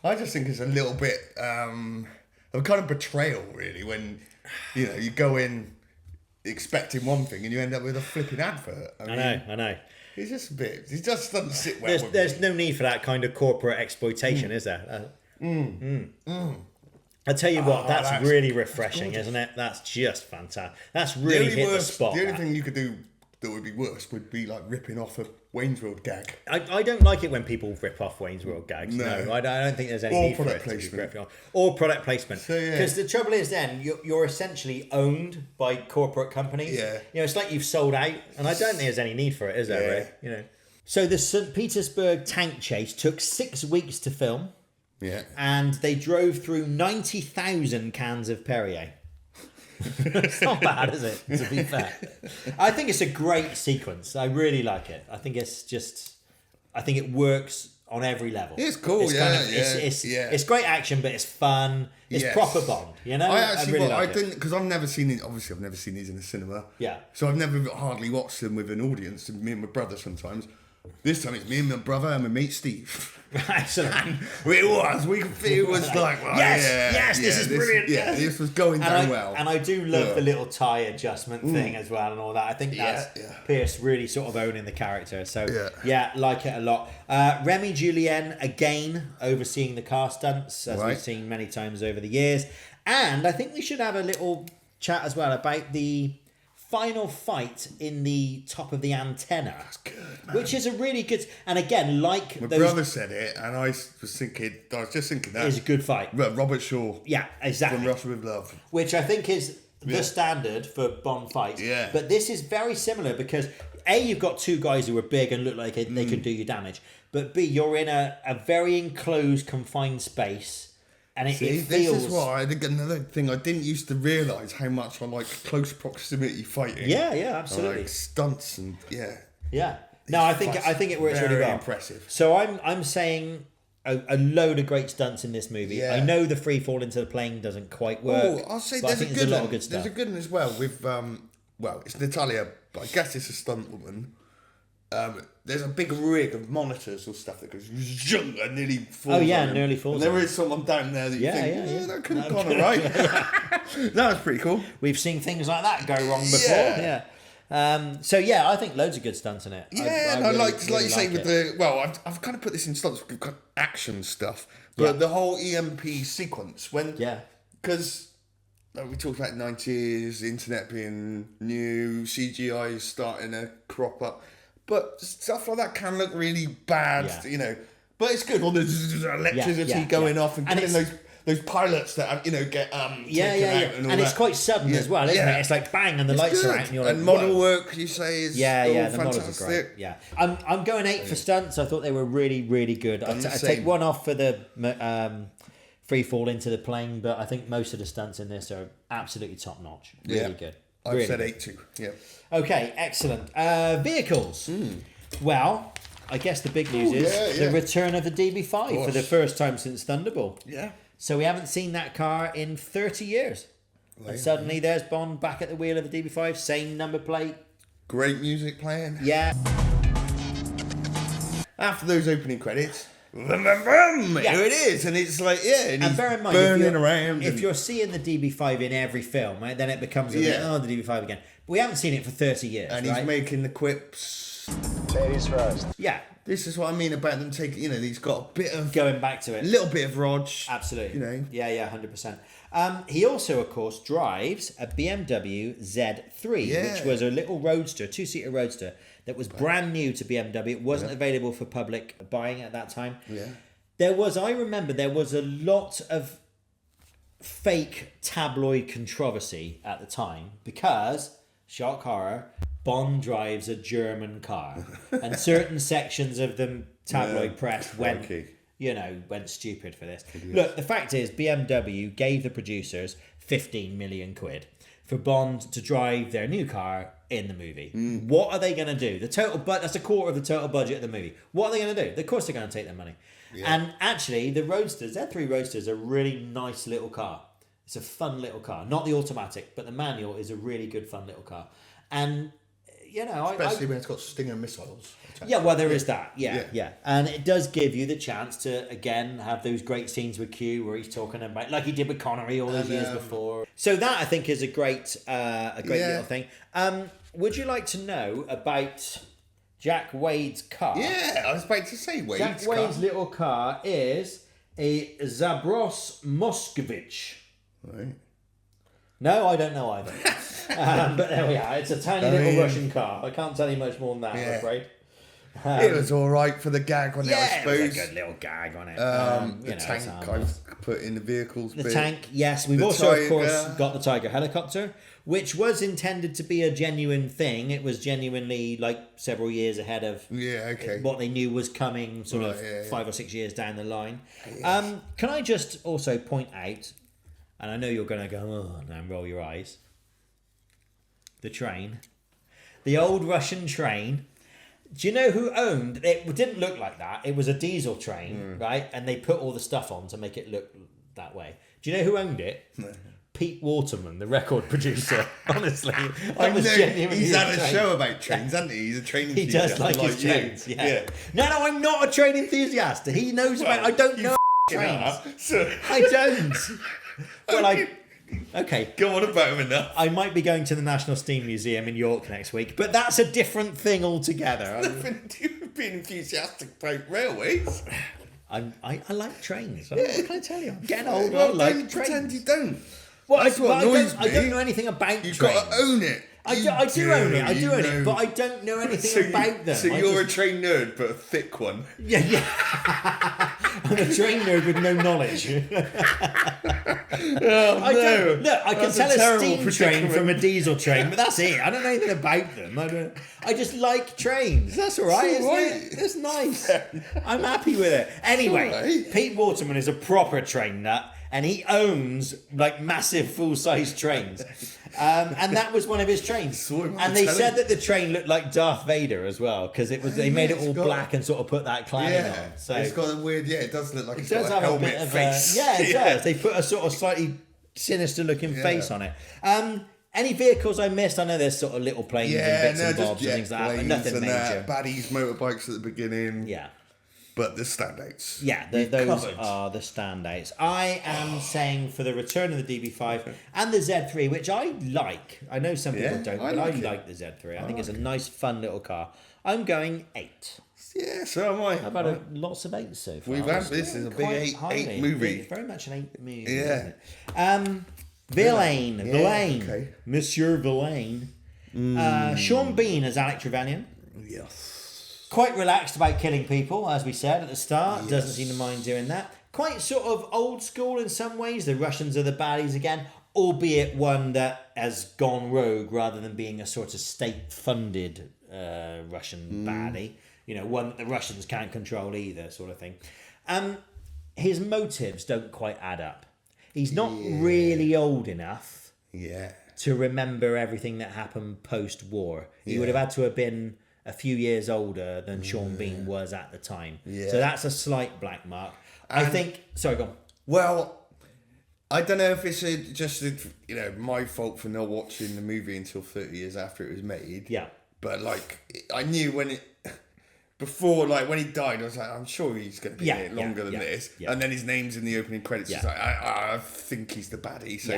Speaker 2: I just think it's a little bit of kind of betrayal, really, when you go in expecting one thing and you end up with a flipping advert.
Speaker 1: I know.
Speaker 2: It's just a bit. It just doesn't sit well. with
Speaker 1: There's
Speaker 2: me.
Speaker 1: no need for that kind of corporate exploitation, is there? I tell you what, that's really refreshing, isn't it? That's just fantastic. That's really hit the spot.
Speaker 2: The only
Speaker 1: that.
Speaker 2: thing you could do that would be worse would be like ripping off a Wayne's World gag.
Speaker 1: I don't like it when people rip off Wayne's World gags. No,
Speaker 2: No.
Speaker 1: I don't think there's any
Speaker 2: Or
Speaker 1: need for it
Speaker 2: product
Speaker 1: to be
Speaker 2: placement.
Speaker 1: ripped off. Or product placement.
Speaker 2: So, yeah.
Speaker 1: Because the trouble is then, you're essentially owned by corporate companies.
Speaker 2: Yeah.
Speaker 1: It's like you've sold out, and I don't think there's any need for it, is there,
Speaker 2: Yeah.
Speaker 1: Ray? So the St. Petersburg tank chase took 6 weeks to film,
Speaker 2: Yeah.
Speaker 1: and they drove through 90,000 cans of Perrier. It's not bad, is it? To be fair, I think it's a great sequence. I really like it. I think it works on every level.
Speaker 2: It's cool,
Speaker 1: It's great action, but it's fun. It's
Speaker 2: Yes.
Speaker 1: proper Bond.
Speaker 2: I
Speaker 1: really like it.
Speaker 2: didn't, because I've never seen it. Obviously, I've never seen these in the cinema.
Speaker 1: Yeah.
Speaker 2: So I've never hardly watched them with an audience. Me and my brother sometimes. This time it's me and my brother and my mate Steve.
Speaker 1: Excellent.
Speaker 2: It was like, well,
Speaker 1: Yes, this is brilliant.
Speaker 2: Yeah, this was going down well.
Speaker 1: And I do love the little tie adjustment thing as well and all that. I think that's Pierce really sort of owning the character. So like it a lot. Remy Julien again overseeing the car stunts, as we've seen many times over the years. And I think we should have a little chat as well about the final fight in the top of the antenna. That's
Speaker 2: good, man.
Speaker 1: Which is a really good, and again, like
Speaker 2: My
Speaker 1: those,
Speaker 2: brother said it, and I was just thinking that.
Speaker 1: is a good fight.
Speaker 2: Robert Shaw.
Speaker 1: Yeah, exactly.
Speaker 2: From Russia with Love.
Speaker 1: Which I think is the standard for Bond fights.
Speaker 2: Yeah.
Speaker 1: But this is very similar because A, you've got 2 guys who are big and look like they could do you damage. But B, you're in a very enclosed, confined space. And it feels...
Speaker 2: This is why another thing I didn't used to realise how much I like close proximity fighting.
Speaker 1: Yeah, absolutely.
Speaker 2: I like stunts and
Speaker 1: Yeah. No, I think it works really well.
Speaker 2: Very impressive.
Speaker 1: So I'm saying a load of great stunts in this movie.
Speaker 2: Yeah.
Speaker 1: I know the free fall into the plane doesn't quite work.
Speaker 2: Oh, I'll say
Speaker 1: but I
Speaker 2: there's a
Speaker 1: think
Speaker 2: good
Speaker 1: a lot
Speaker 2: one.
Speaker 1: of good stuff.
Speaker 2: There's a good one as well with it's Natalia, but I guess it's a stunt woman. There's a big rig of monitors or stuff that goes zhung and nearly falls.
Speaker 1: Oh, yeah,
Speaker 2: on him.
Speaker 1: nearly falls
Speaker 2: And there
Speaker 1: on
Speaker 2: is someone down there that you think,
Speaker 1: yeah.
Speaker 2: that could have gone alright. That was pretty cool.
Speaker 1: We've seen things like that go wrong before.
Speaker 2: Yeah.
Speaker 1: So yeah, I think loads of good stunts in it.
Speaker 2: Yeah,
Speaker 1: I
Speaker 2: and
Speaker 1: really,
Speaker 2: like
Speaker 1: really
Speaker 2: you say
Speaker 1: like
Speaker 2: with
Speaker 1: it.
Speaker 2: I've kind of put this in stunts with action stuff, but the whole EMP sequence because we talked about 90s, internet being new, CGI starting to crop up, but stuff like that can look really bad, but it's good. All the electricity going off and killing those pilots that get
Speaker 1: Yeah,
Speaker 2: taken out
Speaker 1: and,
Speaker 2: all
Speaker 1: it's
Speaker 2: that.
Speaker 1: quite sudden as well, isn't it? It's like bang, and the lights are out, and you're like,
Speaker 2: and model
Speaker 1: whoa.
Speaker 2: work, you say, is
Speaker 1: The
Speaker 2: fantastic.
Speaker 1: models are great. Yeah, I'm going 8 for stunts. I thought they were really, really good. I
Speaker 2: the
Speaker 1: take
Speaker 2: same.
Speaker 1: one off for the free fall into the plane, but I think most of the stunts in this are absolutely top notch. Really good.
Speaker 2: I've
Speaker 1: Really
Speaker 2: said
Speaker 1: good.
Speaker 2: 8 too. Yeah.
Speaker 1: Okay, excellent. Vehicles. Well, I guess the big news is the return of the DB5 for the first time since Thunderbolt.
Speaker 2: Yeah.
Speaker 1: So we haven't seen that car in 30 years. And suddenly there's Bond back at the wheel of the DB5, same number plate.
Speaker 2: Great music playing.
Speaker 1: Yeah.
Speaker 2: After those opening credits, vroom, vroom, vroom, here it is, and it's like and he's
Speaker 1: bear in mind,
Speaker 2: burning around.
Speaker 1: If you're seeing the DB5 in every film, right, then it becomes the DB5 again. But we haven't seen it for 30 years,
Speaker 2: and he's making the quips.
Speaker 4: Ladies first.
Speaker 1: Yeah.
Speaker 2: This is what I mean about them taking. He's got a bit of
Speaker 1: Going back to it.
Speaker 2: a little bit of Rog.
Speaker 1: Absolutely. Yeah, 100%. He also, of course, drives a BMW Z3, which was a little roadster, 2-seater roadster, that was brand new to BMW. It wasn't available for public buying at that time.
Speaker 2: Yeah.
Speaker 1: I remember there was a lot of fake tabloid controversy at the time because, shock horror, Bond drives a German car. And certain sections of the tabloid press went stupid for this. Look, the fact is, BMW gave the producers 15 million quid for Bond to drive their new car in the movie. What are they going to do? That's a quarter of the total budget of the movie. What are they going to do? Of course they're going to take their money. Yeah. And actually, the Roadsters, Z3 Roadsters, are a really nice little car. It's a fun little car. Not the automatic, but the manual is a really good, fun little car. And
Speaker 2: Especially when it's got Stinger missiles.
Speaker 1: Yeah, well, there is that. Yeah. And it does give you the chance to, again, have those great scenes with Q where he's talking about, like he did with Connery all those years before. So that, I think, is a great little thing. Would you like to know about Jack Wade's car?
Speaker 2: Yeah, I was about to say Wade's car.
Speaker 1: Jack Wade's little car is a Zabros Moskvich.
Speaker 2: Right.
Speaker 1: No, I don't know either. But there we are. It's a tiny little Russian car. I can't tell you much more than that, I'm afraid.
Speaker 2: It was all right for the gag on it, I suppose.
Speaker 1: It was a good little gag on it.
Speaker 2: The tank I've put in the vehicles.
Speaker 1: The tank, yes. We've also, of course, got the Tiger helicopter, which was intended to be a genuine thing. It was genuinely like several years ahead of what they knew was coming, sort of 5 or 6 years down the line. Yes. Can I just also point out, and I know you're going to go, oh, no, and roll your eyes. The train. The old Russian train. Do you know who owned... It didn't look like that. It was a diesel train, right? And they put all the stuff on to make it look that way. Do you know who owned it? Pete Waterman, the record producer. Honestly.
Speaker 2: I know. He's had a show about trains, hasn't he? He's a train enthusiast.
Speaker 1: He does like his trains. Yeah. No, I'm not a train enthusiast. He knows about... I don't know trains. I don't. Well, okay.
Speaker 2: Go on about him enough.
Speaker 1: I might be going to the National Steam Museum in York next week, but that's a different thing altogether.
Speaker 2: Nothing to do with being enthusiastic about railways.
Speaker 1: I like trains. What can I tell you? I'm getting old.
Speaker 2: Well,
Speaker 1: I like
Speaker 2: don't
Speaker 1: trains.
Speaker 2: pretend you don't.
Speaker 1: Well,
Speaker 2: That's what annoys me.
Speaker 1: I don't know anything about
Speaker 2: You've
Speaker 1: trains.
Speaker 2: got to own it.
Speaker 1: I do own it, but I don't know anything about them.
Speaker 2: So you're a train nerd, but a thick one.
Speaker 1: Yeah. I'm a train nerd with no knowledge. I can tell a steam train from a diesel train, but that's it. I don't know anything about them. I just like trains. That's all right, isn't it? It's nice. I'm happy with it. Anyway, Pete Waterman is a proper train nut, and he owns like massive full-size trains. And that was one of his trains. And they said that the train looked like Darth Vader as well, because they made it all black and sort of put that cladding on. So
Speaker 2: it's got a weird, it does look like
Speaker 1: it does have a bit of face. It does. They put a sort of slightly sinister looking face on it. Any vehicles I missed? I know there's sort of little planes and bits and bobs and things like that, but nothing major.
Speaker 2: Baddies motorbikes at the beginning.
Speaker 1: Yeah.
Speaker 2: But the standouts.
Speaker 1: Yeah, those are the standouts. I am saying for the return of the DB5 and the Z3, which I like. I know some people don't, but I like the Z3. I think it's a nice, fun little car. I'm going 8.
Speaker 2: Yeah, so am I.
Speaker 1: How about lots of 8s so far?
Speaker 2: We've had this is a big 8 movie.
Speaker 1: It's very much an 8 movie.
Speaker 2: Yeah.
Speaker 1: Isn't it? Villain. Quite relaxed about killing people, as we said at the start. Doesn't seem to mind doing that. Quite sort of old school in some ways. The Russians are the baddies again, albeit one that has gone rogue rather than being a sort of state-funded Russian baddie. You know, one that the Russians can't control either, sort of thing. His motives don't quite add up. He's not really old enough to remember everything that happened post-war. He would have had to have been a few years older than Sean Bean was at the time. So that's a slight black mark. I think... Sorry, go on.
Speaker 2: Well, I don't know if it's just my fault for not watching the movie until 30 years after it was made.
Speaker 1: Yeah.
Speaker 2: But, like, I knew when it... Before, like, when he died, I was like, I'm sure he's going to be in it longer than this. Yeah. And then his name's in the opening credits. It's like, I think he's the baddie. So,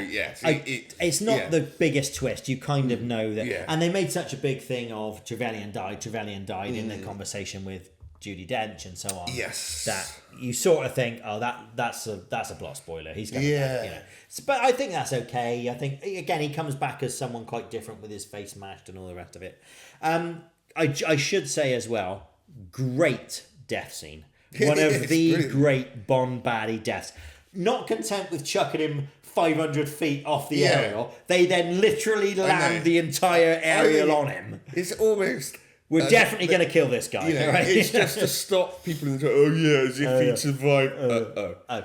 Speaker 1: it's not the biggest twist. You kind of know that. Yeah. And they made such a big thing of Trevelyan died in the conversation with Judi Dench and so on.
Speaker 2: Yes.
Speaker 1: That you sort of think, oh, that's a plot spoiler. He's going to, you know. But I think that's okay. I think, again, he comes back as someone quite different with his face mashed and all the rest of it. I should say as well, great death scene. One of the brilliant. Great Bond baddie deaths. Not content with chucking him 500 feet off the aerial, they then literally land the entire aerial on him.
Speaker 2: It's almost...
Speaker 1: We're definitely going to kill this guy.
Speaker 2: You know, right? It's just to stop people and go, as if he'd survive.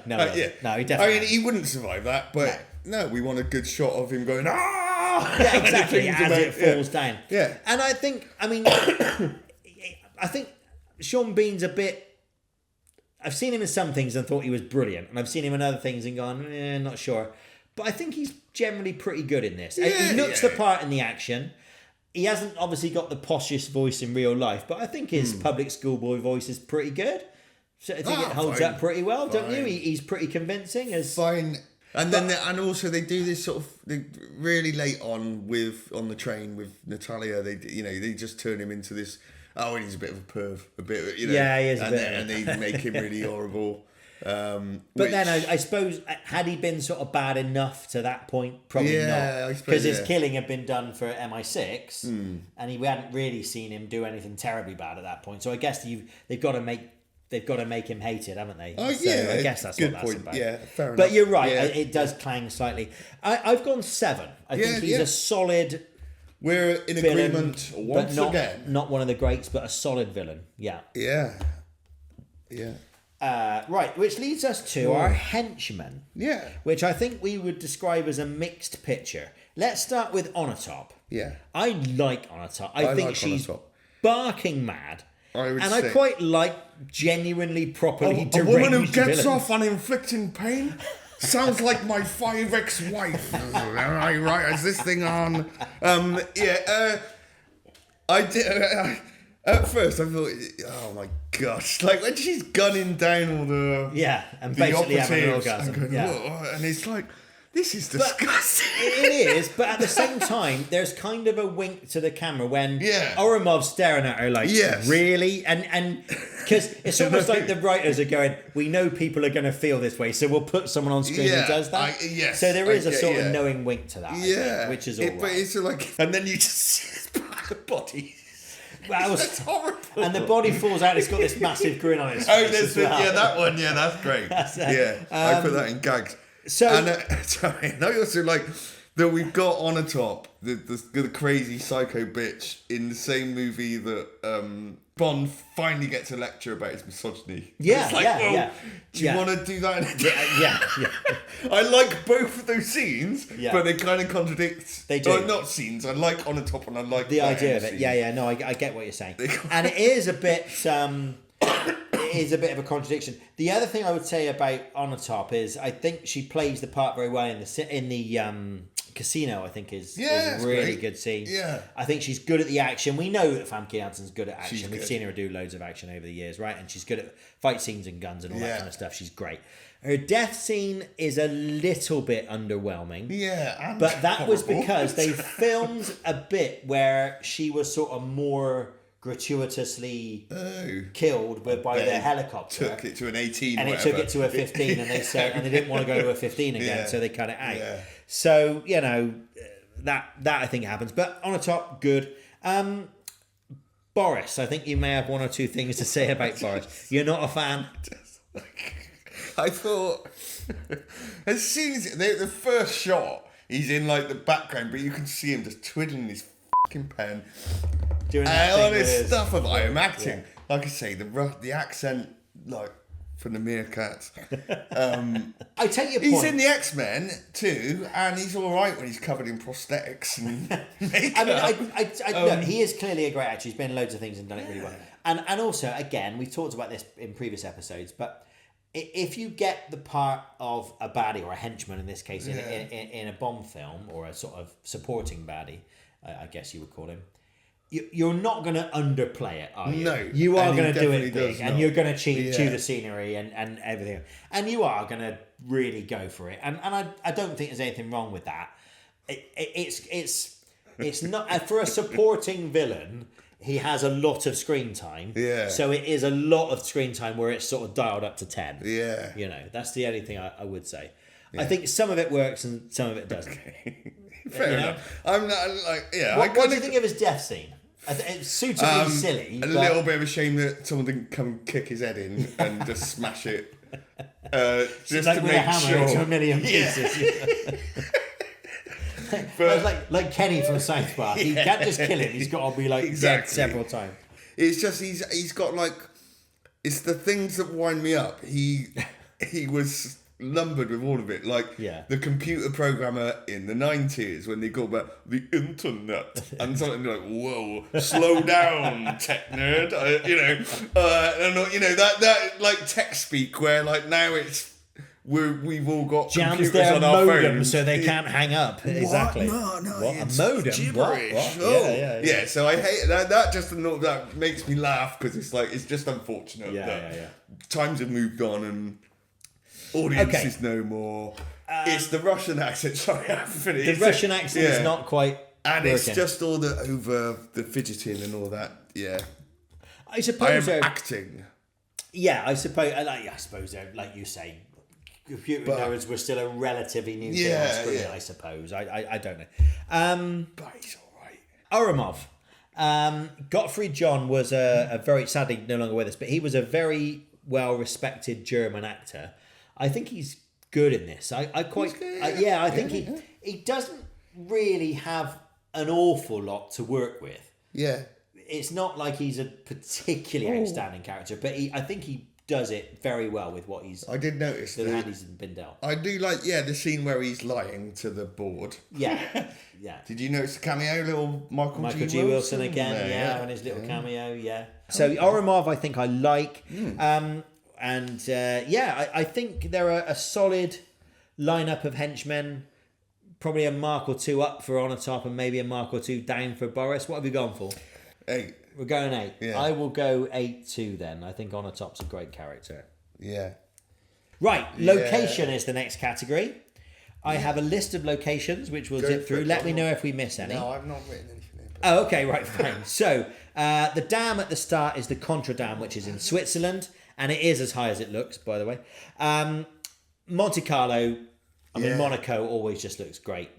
Speaker 1: No, he definitely.
Speaker 2: I mean, he wouldn't survive that, but no, we want a good shot of him going, ah!
Speaker 1: Yeah, exactly, as it falls down.
Speaker 2: Yeah.
Speaker 1: And I think Sean Bean's a bit... I've seen him in some things and thought he was brilliant, and I've seen him in other things and gone, not sure. But I think he's generally pretty good in this. He looks the part in the action. He hasn't obviously got the poshest voice in real life, but I think his public schoolboy voice is pretty good. So I think it holds up pretty well, don't you? He's pretty convincing.
Speaker 2: Fine. And then and also they do this sort of really late on the train with Natalia. They just turn him into this. Oh, and he's a bit of a perv, he is a bit. And they make him really horrible.
Speaker 1: But then I suppose, had he been sort of bad enough to that point? Probably not. Because his killing had been done for MI6, and we hadn't really seen him do anything terribly bad at that point. So I guess they've got to make him hated, haven't they? I guess that's what that's about.
Speaker 2: Yeah, fair enough.
Speaker 1: But you're right, it does clang slightly. I've gone 7. I think he's a solid...
Speaker 2: We're in agreement once again.
Speaker 1: Not one of the greats, but a solid villain. Yeah.
Speaker 2: Yeah.
Speaker 1: Right, which leads us to our henchman.
Speaker 2: Yeah.
Speaker 1: Which I think we would describe as a mixed picture. Let's start with Onatopp.
Speaker 2: Yeah.
Speaker 1: I like Onatopp. I think she's barking mad. I quite like genuinely, properly deranged
Speaker 2: a woman who gets
Speaker 1: villains.
Speaker 2: off on inflicting pain? Sounds like my 5 ex-wife. Right, is this thing on? I did. At first, I thought, oh my gosh, like when she's gunning down all the
Speaker 1: and basically having an
Speaker 2: operatives,
Speaker 1: orgasm,
Speaker 2: and it's like, this is disgusting.
Speaker 1: It is, but at the same time, there's kind of a wink to the camera when Oromov's staring at her like, really? And because it's almost like the writers are going, we know people are going to feel this way, so we'll put someone on screen who does that. So there is a sort of knowing wink to that, I think, which is all right.
Speaker 2: But it's like, and then you just see this part of the body.
Speaker 1: That's horrible. And the body falls out. It's got this massive grin on its face.
Speaker 2: That one. Yeah, that's great. I put that in gags.
Speaker 1: So,
Speaker 2: and I also like that we've got Onatopp, the crazy psycho bitch, in the same movie that Bond finally gets a lecture about his misogyny. Do you want to do that?
Speaker 1: Yeah.
Speaker 2: I like both of those scenes, but they kind of contradict.
Speaker 1: They do.
Speaker 2: Not scenes. I like Onatopp and I like
Speaker 1: the idea of it. Scene. No, I get what you're saying. And it is a bit... It is a bit of a contradiction. The other thing I would say about Onatopp is I think she plays the part very well in the casino. I think is a really good scene.
Speaker 2: Yeah,
Speaker 1: I think she's good at the action. We know that Famke Janssen's good at action. We've seen her do loads of action over the years, right? And she's good at fight scenes and guns and all that kind of stuff. She's great. Her death scene is a little bit underwhelming.
Speaker 2: Yeah,
Speaker 1: but that was because they filmed a bit where she was sort of more gratuitously killed by their helicopter.
Speaker 2: Took it to an 18
Speaker 1: and
Speaker 2: it
Speaker 1: took it to a 15 and they said, and they didn't want to go to a 15 again, so they cut it out. So that I think happens, but Onatopp, good. Boris, I think you may have one or two things to say about Boris. You're not a fan?
Speaker 2: I thought, as soon as the first shot, he's in like the background, but you can see him just twiddling his fucking pen.
Speaker 1: Doing
Speaker 2: And
Speaker 1: that
Speaker 2: all
Speaker 1: thing
Speaker 2: this
Speaker 1: with
Speaker 2: stuff of I am acting.
Speaker 1: Yeah.
Speaker 2: Like I say, the accent, like, from the meerkats.
Speaker 1: I take your point.
Speaker 2: He's in the X-Men too, and he's all right when he's covered in prosthetics and makeup.
Speaker 1: I mean, no, he is clearly a great actor. He's been in loads of things and done it really well. And also, again, we've talked about this in previous episodes, but if you get the part of a baddie or a henchman in this case in a Bond film or a sort of supporting baddie, I guess you would call him, you're not going to underplay it, are you?
Speaker 2: No.
Speaker 1: You are going to do it
Speaker 2: definitely
Speaker 1: big, and you're going to chew
Speaker 2: Yeah.
Speaker 1: the scenery and everything. And you are going to really go for it. And I don't think there's anything wrong with that. It's not... For a supporting villain, he has a lot of screen time.
Speaker 2: Yeah.
Speaker 1: So it is a lot of screen time where it's sort of dialed up to 10.
Speaker 2: Yeah.
Speaker 1: You know, that's the only thing I would say. Yeah. I think some of it works and some of it doesn't.
Speaker 2: Fair enough. I'm not like, yeah.
Speaker 1: What do you think of his death scene? It's suitably silly.
Speaker 2: A little bit of a shame that someone didn't come and kick his head in and just smash it. Just
Speaker 1: like
Speaker 2: to
Speaker 1: with
Speaker 2: make
Speaker 1: a hammer
Speaker 2: sure.
Speaker 1: into a million pieces. But, like Kenny from South Park. He can't just kill him. He's got to be like dead several times.
Speaker 2: It's just he's got like, it's the things that wind me up. He was lumbered with all of it, like the computer programmer in the 90s when they go about the internet and something like, whoa, slow down, tech nerd, that like tech speak where like now it's we've all got
Speaker 1: jams
Speaker 2: computers
Speaker 1: their
Speaker 2: on our
Speaker 1: modem
Speaker 2: phones.
Speaker 1: so they can't hang up. Exactly.
Speaker 2: No,
Speaker 1: what?
Speaker 2: it's
Speaker 1: A modem?
Speaker 2: gibberish.
Speaker 1: What?
Speaker 2: Oh. Yeah, so I hate that. That makes me laugh because it's just unfortunate that times have moved on and audiences know more. It's the Russian accent. Sorry, I haven't finished.
Speaker 1: The Russian accent is not quite
Speaker 2: and
Speaker 1: working.
Speaker 2: It's just all the over the fidgeting and all that. Yeah,
Speaker 1: I suppose
Speaker 2: I am acting.
Speaker 1: Yeah, I suppose. Like you say, computer nerds were still a relatively new thing on screen. I suppose. I don't know.
Speaker 2: But he's all right.
Speaker 1: Ourumov. Gottfried John was a very, sadly no longer with us, but he was a very well respected German actor. I think he's good in this. I think he doesn't really have an awful lot to work with.
Speaker 2: Yeah.
Speaker 1: It's not like he's a particularly outstanding character, but I think he does it very well with what he's...
Speaker 2: I did notice
Speaker 1: the hand he's been dealt.
Speaker 2: I do like, the scene where he's lying to the board.
Speaker 1: Yeah.
Speaker 2: Did you notice the cameo, little Michael
Speaker 1: G. Wilson again, and his little cameo, So Ourumov, I think I like. I think they're a solid lineup of henchmen. Probably a mark or two up for Onatopp and maybe a mark or two down for Boris. What have you gone for?
Speaker 2: 8.
Speaker 1: We're going 8.
Speaker 2: Yeah.
Speaker 1: I will go 8-2 then. I think Onatopp's a great character.
Speaker 2: Yeah.
Speaker 1: Right, location is the next category. I have a list of locations which we'll zip through. Let me know if we miss any.
Speaker 2: No, I've not written anything there.
Speaker 1: Oh, okay, right, fine. So, the dam at the start is the Contra Dam, which is in Switzerland, and it is as high as it looks, by the way. Monte Carlo, Monaco always just looks great,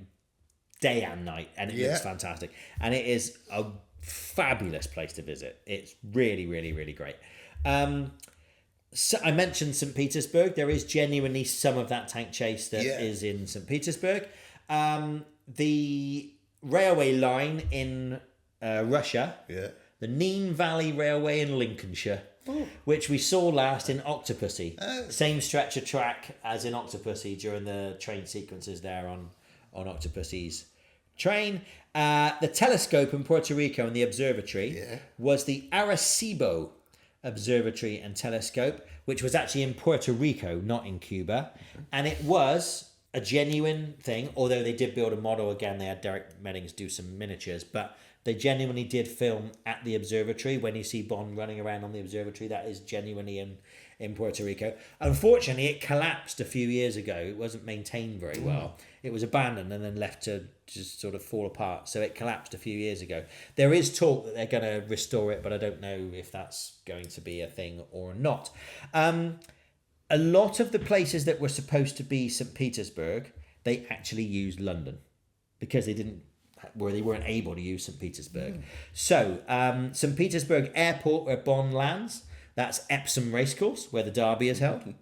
Speaker 1: day and night, and it looks fantastic. And it is a fabulous place to visit. It's really, really, really great. So I mentioned St. Petersburg. There is genuinely some of that tank chase that is in St. Petersburg. The railway line in Russia, the Nene Valley Railway in Lincolnshire, which we saw last in Octopussy. Same stretch of track as in Octopussy during the train sequences there on Octopussy's train. The telescope in Puerto Rico and the observatory was the Arecibo Observatory and Telescope, which was actually in Puerto Rico, not in Cuba. And it was a genuine thing, although they did build a model again. They had Derek Meddings do some miniatures, but they genuinely did film at the observatory. When you see Bond running around on the observatory, that is genuinely in Puerto Rico. Unfortunately, it collapsed a few years ago. It wasn't maintained very well. It was abandoned and then left to just sort of fall apart. So it collapsed a few years ago. There is talk that they're going to restore it, but I don't know if that's going to be a thing or not. A lot of the places that were supposed to be St. Petersburg, they actually used London because they didn't where they weren't able to use St. Petersburg. So, St. Petersburg Airport, where Bond lands, that's Epsom Racecourse, where the Derby is held.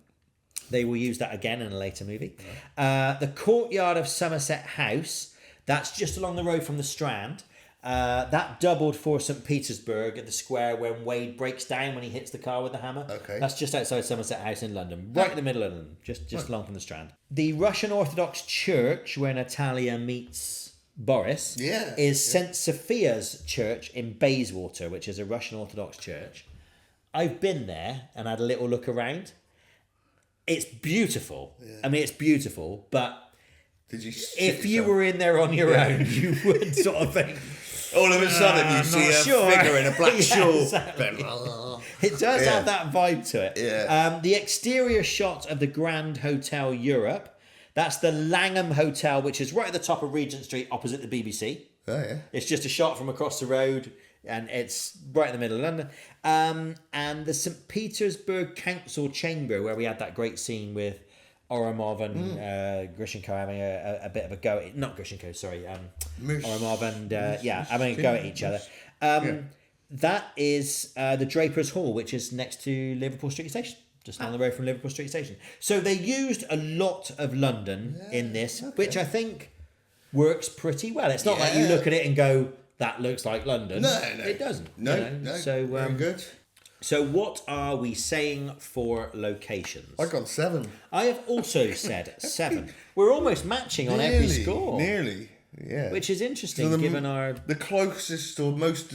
Speaker 1: They will use that again in a later movie. The courtyard of Somerset House, that's just along the road from the Strand. That doubled for St. Petersburg at the square when Wade breaks down when he hits the car with the hammer.
Speaker 2: Okay.
Speaker 1: That's just outside Somerset House in London, right in the middle of London, just along from the Strand. The Russian Orthodox Church, where Natalia meets Boris, is St. Sophia's Church in Bayswater, which is a Russian Orthodox church. I've been there and had a little look around. It's beautiful. Yeah. I mean, it's beautiful, but if you were in there on your own, you would sort of think...
Speaker 2: All of a sudden, you see a figure in a black shawl.
Speaker 1: Exactly. It does have that vibe to it.
Speaker 2: Yeah.
Speaker 1: The exterior shot of the Grand Hotel Europe, that's the Langham Hotel, which is right at the top of Regent Street, opposite the BBC.
Speaker 2: Oh, yeah.
Speaker 1: It's just a shot from across the road, and it's right in the middle of London. And the St. Petersburg Council Chamber, where we had that great scene with Oromov and Grishenko having a bit of a go at... Not Grishenko, sorry. Oromov and... having a go at each other. That is the Draper's Hall, which is next to Liverpool Street Station. Just down the road from Liverpool Street Station. So they used a lot of London in this, which I think works pretty well. It's not like you look at it and go, that looks like London.
Speaker 2: No.
Speaker 1: It doesn't.
Speaker 2: No.
Speaker 1: So,
Speaker 2: very good.
Speaker 1: So what are we saying for locations?
Speaker 2: I got 7.
Speaker 1: I have also said 7. We're almost matching on every score.
Speaker 2: Nearly, yeah.
Speaker 1: Which is interesting, given our...
Speaker 2: The closest or most...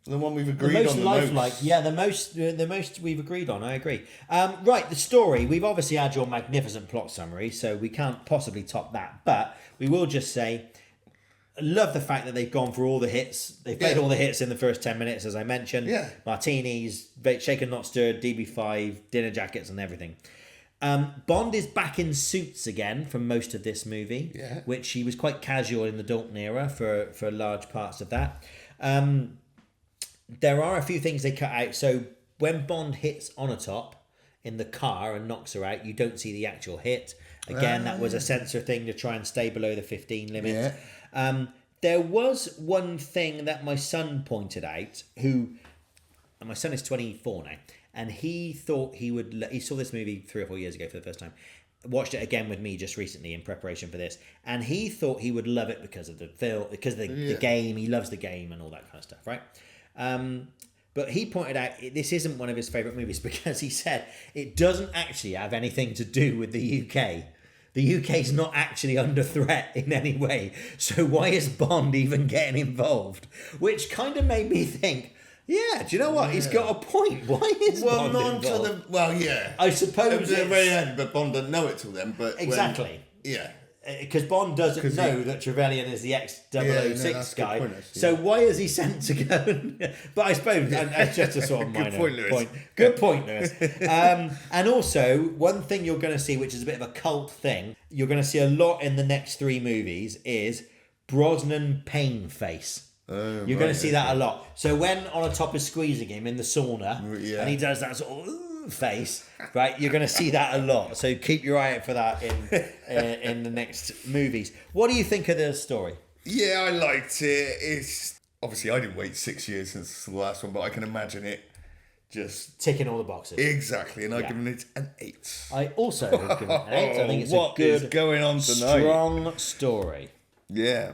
Speaker 2: The one we've agreed
Speaker 1: the most
Speaker 2: on the
Speaker 1: lifelike,
Speaker 2: most.
Speaker 1: yeah, the most we've agreed on. I agree. Right, the story. We've obviously had your magnificent plot summary, so we can't possibly top that. But we will just say, I love the fact that they've gone for all the hits. They've played all the hits in the first 10 minutes, as I mentioned.
Speaker 2: Yeah.
Speaker 1: Martinis, shaken not stirred, DB5, dinner jackets, and everything. Bond is back in suits again for most of this movie, which he was quite casual in the Dalton era for large parts of that. There are a few things they cut out. So when Bond hits Onatopp in the car and knocks her out, you don't see the actual hit. Again, that was a censor thing to try and stay below the 15 limit. Yeah. There was one thing that my son pointed out, and my son is 24 now, and he thought he saw this movie 3 or 4 years ago for the first time, watched it again with me just recently in preparation for this, and he thought he would love it because of the film, because of the game. He loves the game and all that kind of stuff, right? But he pointed out this isn't one of his favourite movies because he said it doesn't actually have anything to do with the UK. The UK's not actually under threat in any way. So why is Bond even getting involved? Which kind of made me think, yeah, do you know what? He's got a point. Why is Bond involved? I suppose
Speaker 2: at the very end, but Bond doesn't know it till then. But
Speaker 1: exactly. Because Bond doesn't know that Trevelyan is the ex-006 guy. So why is he sent to go? But I suppose that's just a sort of minor point. Good point, Lewis. And also, one thing you're going to see, which is a bit of a cult thing, you're going to see a lot in the next 3 movies, is Brosnan pain face. You're going to see that a lot. So when Onatopp is squeezing him in the sauna, and he does that sort of face, right? You're going to see that a lot. So keep your eye out for that in the next movies. What do you think of the story?
Speaker 2: Yeah, I liked it. It's obviously I didn't wait 6 years since the last one, but I can imagine it just
Speaker 1: ticking all the boxes.
Speaker 2: Exactly, and I've given it an 8.
Speaker 1: I also have given it an 8. I think it's
Speaker 2: what
Speaker 1: a good,
Speaker 2: is going on tonight?
Speaker 1: Strong story.
Speaker 2: Yeah.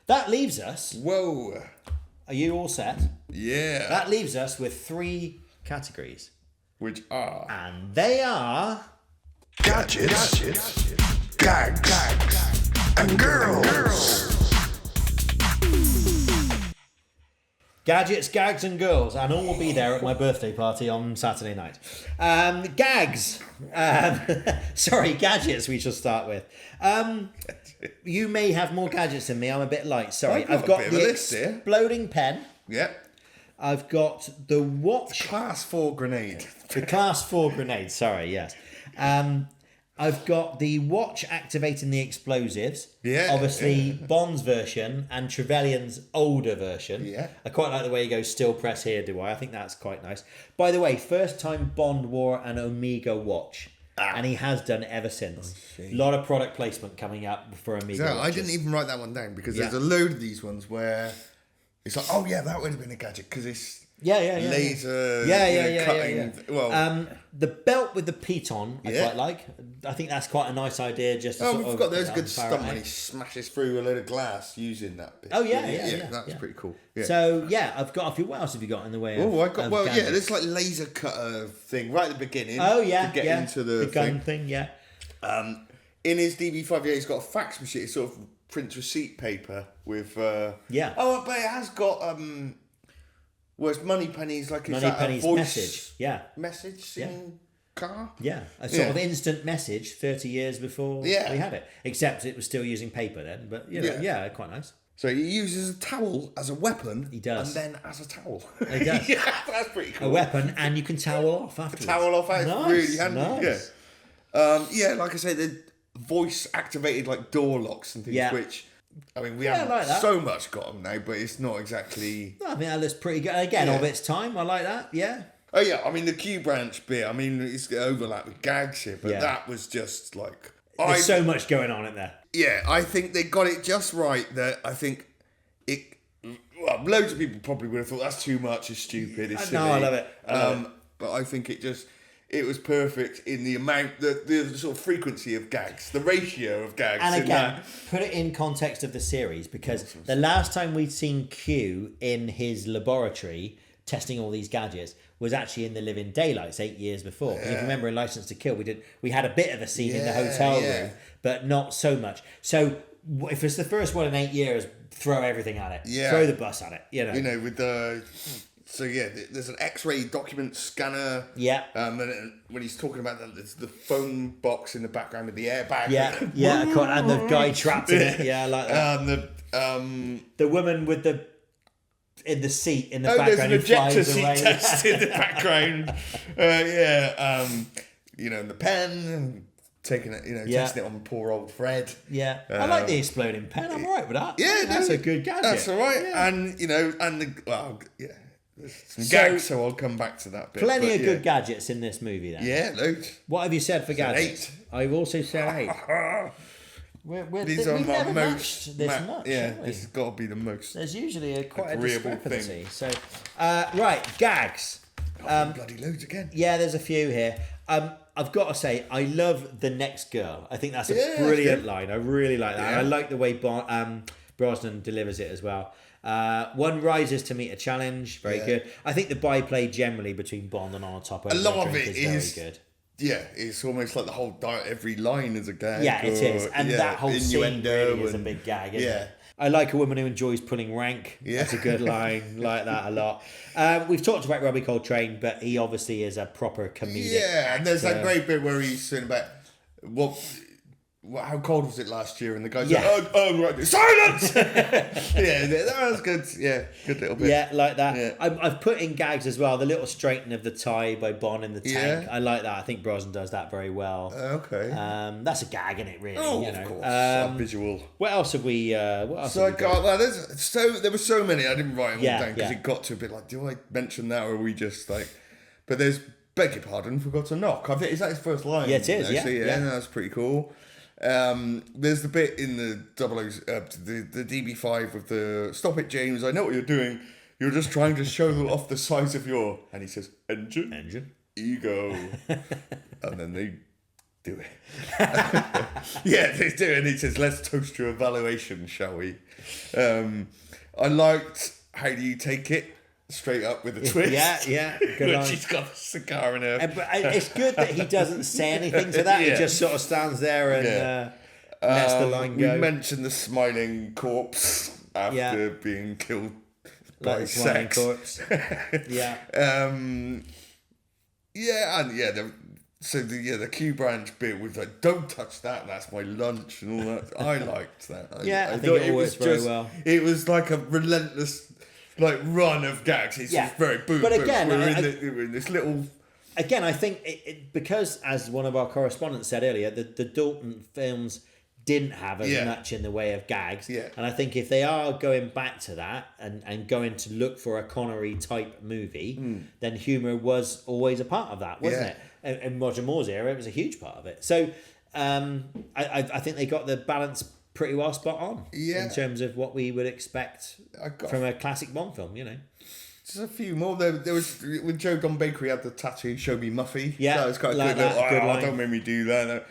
Speaker 1: That leaves us.
Speaker 2: Whoa.
Speaker 1: Are you all set?
Speaker 2: Yeah.
Speaker 1: That leaves us with 3 categories.
Speaker 2: Which are?
Speaker 1: And they are...
Speaker 3: Gadgets, gags, and girls.
Speaker 1: Gadgets, gags, and girls. And all will be there at my birthday party on Saturday night. Gags. Sorry, gadgets we shall start with. You may have more gadgets than me. I'm a bit light. Sorry. I've got the exploding pen.
Speaker 2: Yep.
Speaker 1: I've got the watch.
Speaker 2: Class 4 grenade.
Speaker 1: The Class 4 grenade, sorry, yes. I've got the watch activating the explosives.
Speaker 2: Yeah.
Speaker 1: Obviously, Bond's version and Trevelyan's older version.
Speaker 2: Yeah.
Speaker 1: I quite like the way he goes, still press here, do I? I think that's quite nice. By the way, first time Bond wore an Omega watch. And he has done ever since. A lot of product placement coming up for Amiga
Speaker 2: So I
Speaker 1: watches.
Speaker 2: didn't even write that one down because there's a load of these ones where it's like, oh yeah, that would have been a gadget because it's laser cutting. Well,
Speaker 1: the belt with the piton, I quite like. I think that's quite a nice idea. Just to
Speaker 2: we've got those good stuff when he smashes through a load of glass using that bit.
Speaker 1: Oh yeah.
Speaker 2: That's pretty cool. Yeah.
Speaker 1: So I've got a few. What else have you got in the way?
Speaker 2: Oh, I got
Speaker 1: gadgets?
Speaker 2: this like laser cutter thing right at the beginning.
Speaker 1: Oh yeah,
Speaker 2: to get into the
Speaker 1: gun thing. Yeah.
Speaker 2: In his DB5, he's got a fax machine. It sort of prints receipt paper with. Oh, but it has got where's Moneypenny's like
Speaker 1: Moneypenny's
Speaker 2: voice
Speaker 1: message.
Speaker 2: singing car.
Speaker 1: Yeah, a sort of instant message 30 years before we had it. Except it was still using paper then, but quite nice.
Speaker 2: So he uses a towel as a weapon.
Speaker 1: He does.
Speaker 2: And then as a towel.
Speaker 1: He does.
Speaker 2: Yeah, that's pretty cool.
Speaker 1: A weapon, and you can towel off afterwards.
Speaker 2: Towel off, that's really handy.
Speaker 1: Nice.
Speaker 2: Yeah. Like I say, the voice activated like door locks and things, which. I mean, we haven't
Speaker 1: like that.
Speaker 2: so much got them now, but it's not exactly...
Speaker 1: No, I think that looks pretty good. Again, of its time, I like that, yeah.
Speaker 2: Oh, yeah, I mean, the Q branch bit, I mean, it's overlap with gags here, but that was just like...
Speaker 1: There's so much going on in there.
Speaker 2: Yeah, I think they got it just right that I think it... Well, loads of people probably would have thought that's too much, it's stupid, it's silly.
Speaker 1: No, I love it.
Speaker 2: But I think it was perfect in the amount, the sort of frequency of gags, the ratio of gags.
Speaker 1: And again, put it in context of the series, because the last time we'd seen Q in his laboratory testing all these gadgets was actually in The Living Daylights 8 years before. Because if you remember in License to Kill, we had a bit of a scene in the hotel room, but not so much. So if it's the first one in 8 years, throw everything at it. Yeah. Throw the bus at it. You know,
Speaker 2: with the... So there's an X-ray document scanner.
Speaker 1: Yeah.
Speaker 2: And when he's talking about that, there's the phone box in the background with the airbag.
Speaker 1: And the guy trapped in it. Yeah, I like that.
Speaker 2: And
Speaker 1: the woman with in the seat in the background.
Speaker 2: There's an ejector seat test in the background. And the pen. Taking it, testing it on poor old Fred.
Speaker 1: Yeah, I like the exploding pen. I'm alright with that.
Speaker 2: Yeah,
Speaker 1: that's a good gadget.
Speaker 2: That's all right.
Speaker 1: Yeah.
Speaker 2: And there's some gags, so I'll come back to that bit.
Speaker 1: Plenty of good gadgets in this movie, then.
Speaker 2: Yeah, loads.
Speaker 1: What have you said for gadgets?
Speaker 2: 8.
Speaker 1: I've also said 8. These are my most this much.
Speaker 2: Yeah, this has got to be the most.
Speaker 1: There's usually quite a
Speaker 2: agreeable
Speaker 1: discrepancy.
Speaker 2: thing.
Speaker 1: So, right, gags.
Speaker 2: Bloody loads again.
Speaker 1: Yeah, there's a few here. I've got to say, I love The Next Girl. I think that's a brilliant line. I really like that. Yeah. And I like the way Brosnan delivers it as well. One rises to meet a challenge. Very good. I think the byplay generally between Bond and Onatopp
Speaker 2: a lot of it
Speaker 1: is very good.
Speaker 2: Yeah, it's almost like the whole every line is a gag.
Speaker 1: Yeah, it is. And that whole scene really is a big gag, isn't it? I like a woman who enjoys pulling rank. Yeah. That's a good line. Like that a lot. We've talked about Robbie Coltrane, but he obviously is a proper comedic actor.
Speaker 2: And there's that great bit where he's saying about how cold was it last year? And the guy's like, right, silence! That was good. Yeah, good little bit.
Speaker 1: Yeah, like that. Yeah. I've put in gags as well. The little straightening of the tie by Bond in the tank. I like that. I think Brosnan does that very well.
Speaker 2: Okay.
Speaker 1: That's a gag, isn't it, really?
Speaker 2: Oh, of course. Visual.
Speaker 1: What else have we...
Speaker 2: there were so many. I didn't write them all down because it got to a bit like, do I mention that or are we just like... But there's, beg your pardon, forgot to knock. I think, is that his first line?
Speaker 1: Yeah, it is,
Speaker 2: That's pretty cool. There's the bit in the the DB5 with the "Stop it, James! I know what you're doing. You're just trying to show off the size of your..." And he says, "Engine, ego," and then they do it. They do, and he says, "Let's toast your evaluation, shall we?" I liked "How do you take it?" Straight up with a twist.
Speaker 1: Yeah. Good
Speaker 2: line. She's got a cigar in her.
Speaker 1: But it's good that he doesn't say anything to that. He just sort of stands there and lets the line go.
Speaker 2: We mentioned the smiling corpse after being killed by sex.
Speaker 1: Corpse.
Speaker 2: The Q branch bit was like, "Don't touch that. That's my lunch," and all that. I liked that.
Speaker 1: I think it works very well.
Speaker 2: It was like a relentless. Run of gags. It's just very boom.
Speaker 1: But again,
Speaker 2: we're in this little.
Speaker 1: Again, I think because, as one of our correspondents said earlier, the Dalton films didn't have as much in the way of gags. Yeah. And I think if they are going back to that and going to look for a Connery type movie, then humour was always a part of that, wasn't it? in Roger Moore's era, it was a huge part of it. So I think they got the balance pretty well spot on in terms of what we would expect from a classic Bond film,
Speaker 2: Just a few more. There was when Joe Don Baker had the tattoo, "Show me Muffy."
Speaker 1: Yeah,
Speaker 2: that was quite
Speaker 1: like
Speaker 2: good.
Speaker 1: good line.
Speaker 2: Don't make me do that.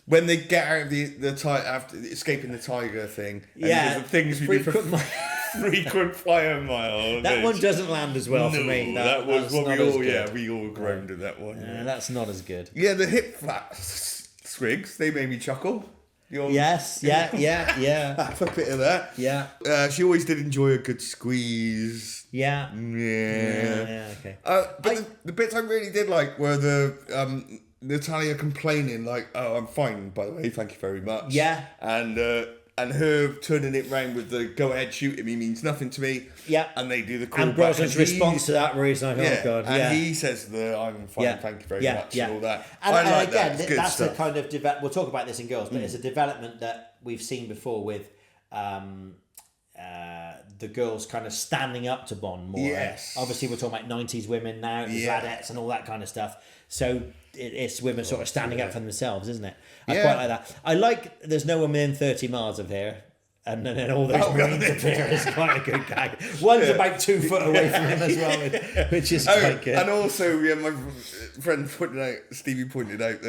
Speaker 2: When they get out of the after escaping the tiger thing, and the things we do for frequent flyer miles.
Speaker 1: That one doesn't land as well for me.
Speaker 2: That was what we all groaned at that one.
Speaker 1: That's not as good.
Speaker 2: Yeah, the hip flap swigs, they made me chuckle.
Speaker 1: Yes, yeah.
Speaker 2: Have a bit of that.
Speaker 1: Yeah.
Speaker 2: She always did enjoy a good squeeze.
Speaker 1: Yeah.
Speaker 2: Okay. But the bits I really did like were the Natalia complaining, like, "Oh, I'm fine, by the way, thank you very much."
Speaker 1: Yeah.
Speaker 2: And her turning it round with the "go ahead, shoot him, he means nothing to me."
Speaker 1: Yeah.
Speaker 2: And they do the call
Speaker 1: and Brosnan's response to that where he's like, "Oh God."
Speaker 2: And he says "I'm fine, thank you very much," and all that.
Speaker 1: And
Speaker 2: I like
Speaker 1: again,
Speaker 2: that.
Speaker 1: that's the kind of we'll talk about this in Girls, but it's a development that we've seen before with the girls kind of standing up to Bond more.
Speaker 2: Yes.
Speaker 1: Obviously, we're talking about 90s women now, the Ladettes and all that kind of stuff. So it's women sort of standing up for themselves, isn't it? I quite like that. I like there's no one within 30 miles of here. And then all those Marines appear is quite a good gag. One's about 2 foot away from him as well, which is quite good.
Speaker 2: And also, my friend Stevie pointed out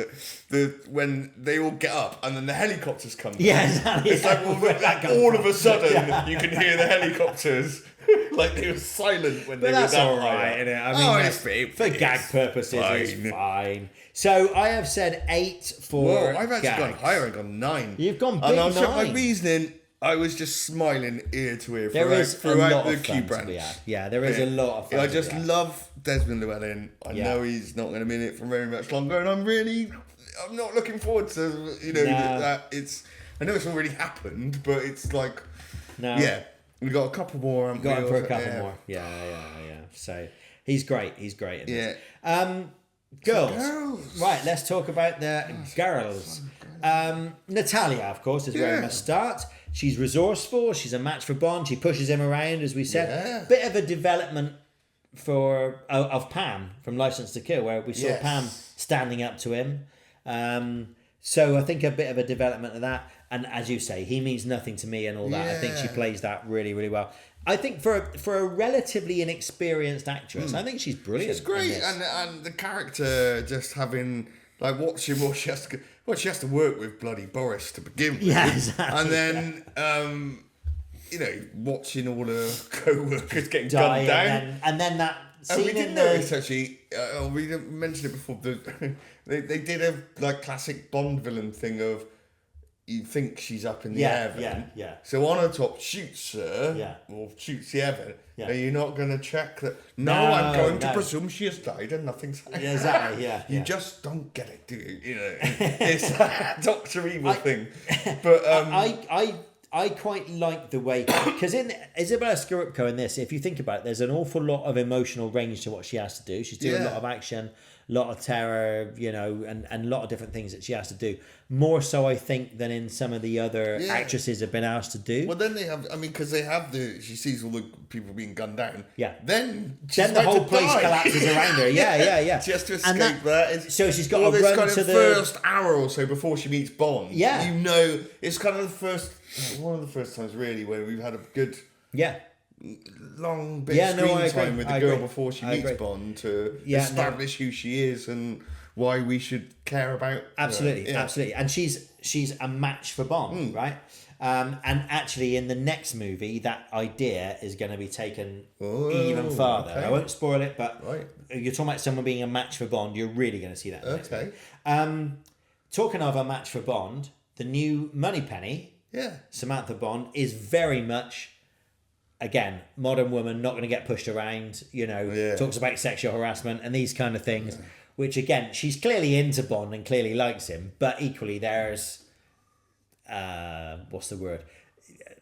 Speaker 2: that when they all get up and then the helicopters come down,
Speaker 1: exactly.
Speaker 2: It's like all of a sudden you can hear the helicopters. Like they were silent when they were down.
Speaker 1: That's all right, isn't it? I mean, for gag purposes, it's fine. So I have said 8 for.
Speaker 2: I've actually gone higher. I've gone 9.
Speaker 1: You've gone big
Speaker 2: and
Speaker 1: 9.
Speaker 2: My reasoning. I was just smiling ear to ear
Speaker 1: throughout
Speaker 2: the
Speaker 1: Q
Speaker 2: Q
Speaker 1: branch.
Speaker 2: branch.
Speaker 1: Yeah, there is a lot of fun.
Speaker 2: I just love Desmond Llewellyn. I know he's not going to be in it for very much longer, and I'm not looking forward to that. I know it's already happened, but it's like we got a couple more.
Speaker 1: Got him for a couple more. Yeah. So he's great. He's great. In this. Girls. Right, let's talk about the girls. Natalia, of course, is where we must start. She's resourceful. She's a match for Bond. She pushes him around, as we said. Yeah. Bit of a development of Pam from License to Kill, where we saw Pam standing up to him. So I think a bit of a development of that. And as you say, he means nothing to me and all that. Yeah. I think she plays that really, really well. I think for a relatively inexperienced actress, I think she's brilliant.
Speaker 2: She's great, and the character just having watching what she has to work with bloody Boris to begin with.
Speaker 1: Yeah, exactly.
Speaker 2: And then watching all the co-workers getting gunned down,
Speaker 1: and then that.
Speaker 2: And we didn't notice actually. We didn't mention it before. They did a classic Bond villain thing of. You think she's up in the air then. Yeah. So Onatopp shoots her, or shoots the Evan, and you're not going to check that. No, I'm going to presume she has died and nothing's happened.
Speaker 1: Yeah, exactly, yeah.
Speaker 2: You just don't get it, do you? It's a Dr. Evil thing. But
Speaker 1: I quite like the way, because in Isabella Scorupco in this, if you think about it, there's an awful lot of emotional range to what she has to do. She's doing a lot of action, a lot of terror, and a lot of different things that she has to do. More so, I think, than in some of the other actresses have been asked to do.
Speaker 2: Well, then they have, because they have she sees all the people being gunned down.
Speaker 1: Yeah.
Speaker 2: Then
Speaker 1: the whole place collapses around her. Yeah.
Speaker 2: She has to escape that.
Speaker 1: So she's got to run to the
Speaker 2: first hour or so before she meets Bond.
Speaker 1: Yeah.
Speaker 2: It's kind of one of the first times really where we've had a good long bit of screen time with the girl before she meets Bond to establish who she is and why we should care about
Speaker 1: absolutely. And she's a match for Bond, right? And actually in the next movie that idea is going to be taken even farther. I won't spoil it, but you're talking about someone being a match for Bond, you're really going to see that in the next movie. Talking of a match for Bond, the new Moneypenny, Samantha Bond, is very much, again, modern woman, not going to get pushed around, talks about sexual harassment and these kind of things, which, again, she's clearly into Bond and clearly likes him, but equally there's, what's the word?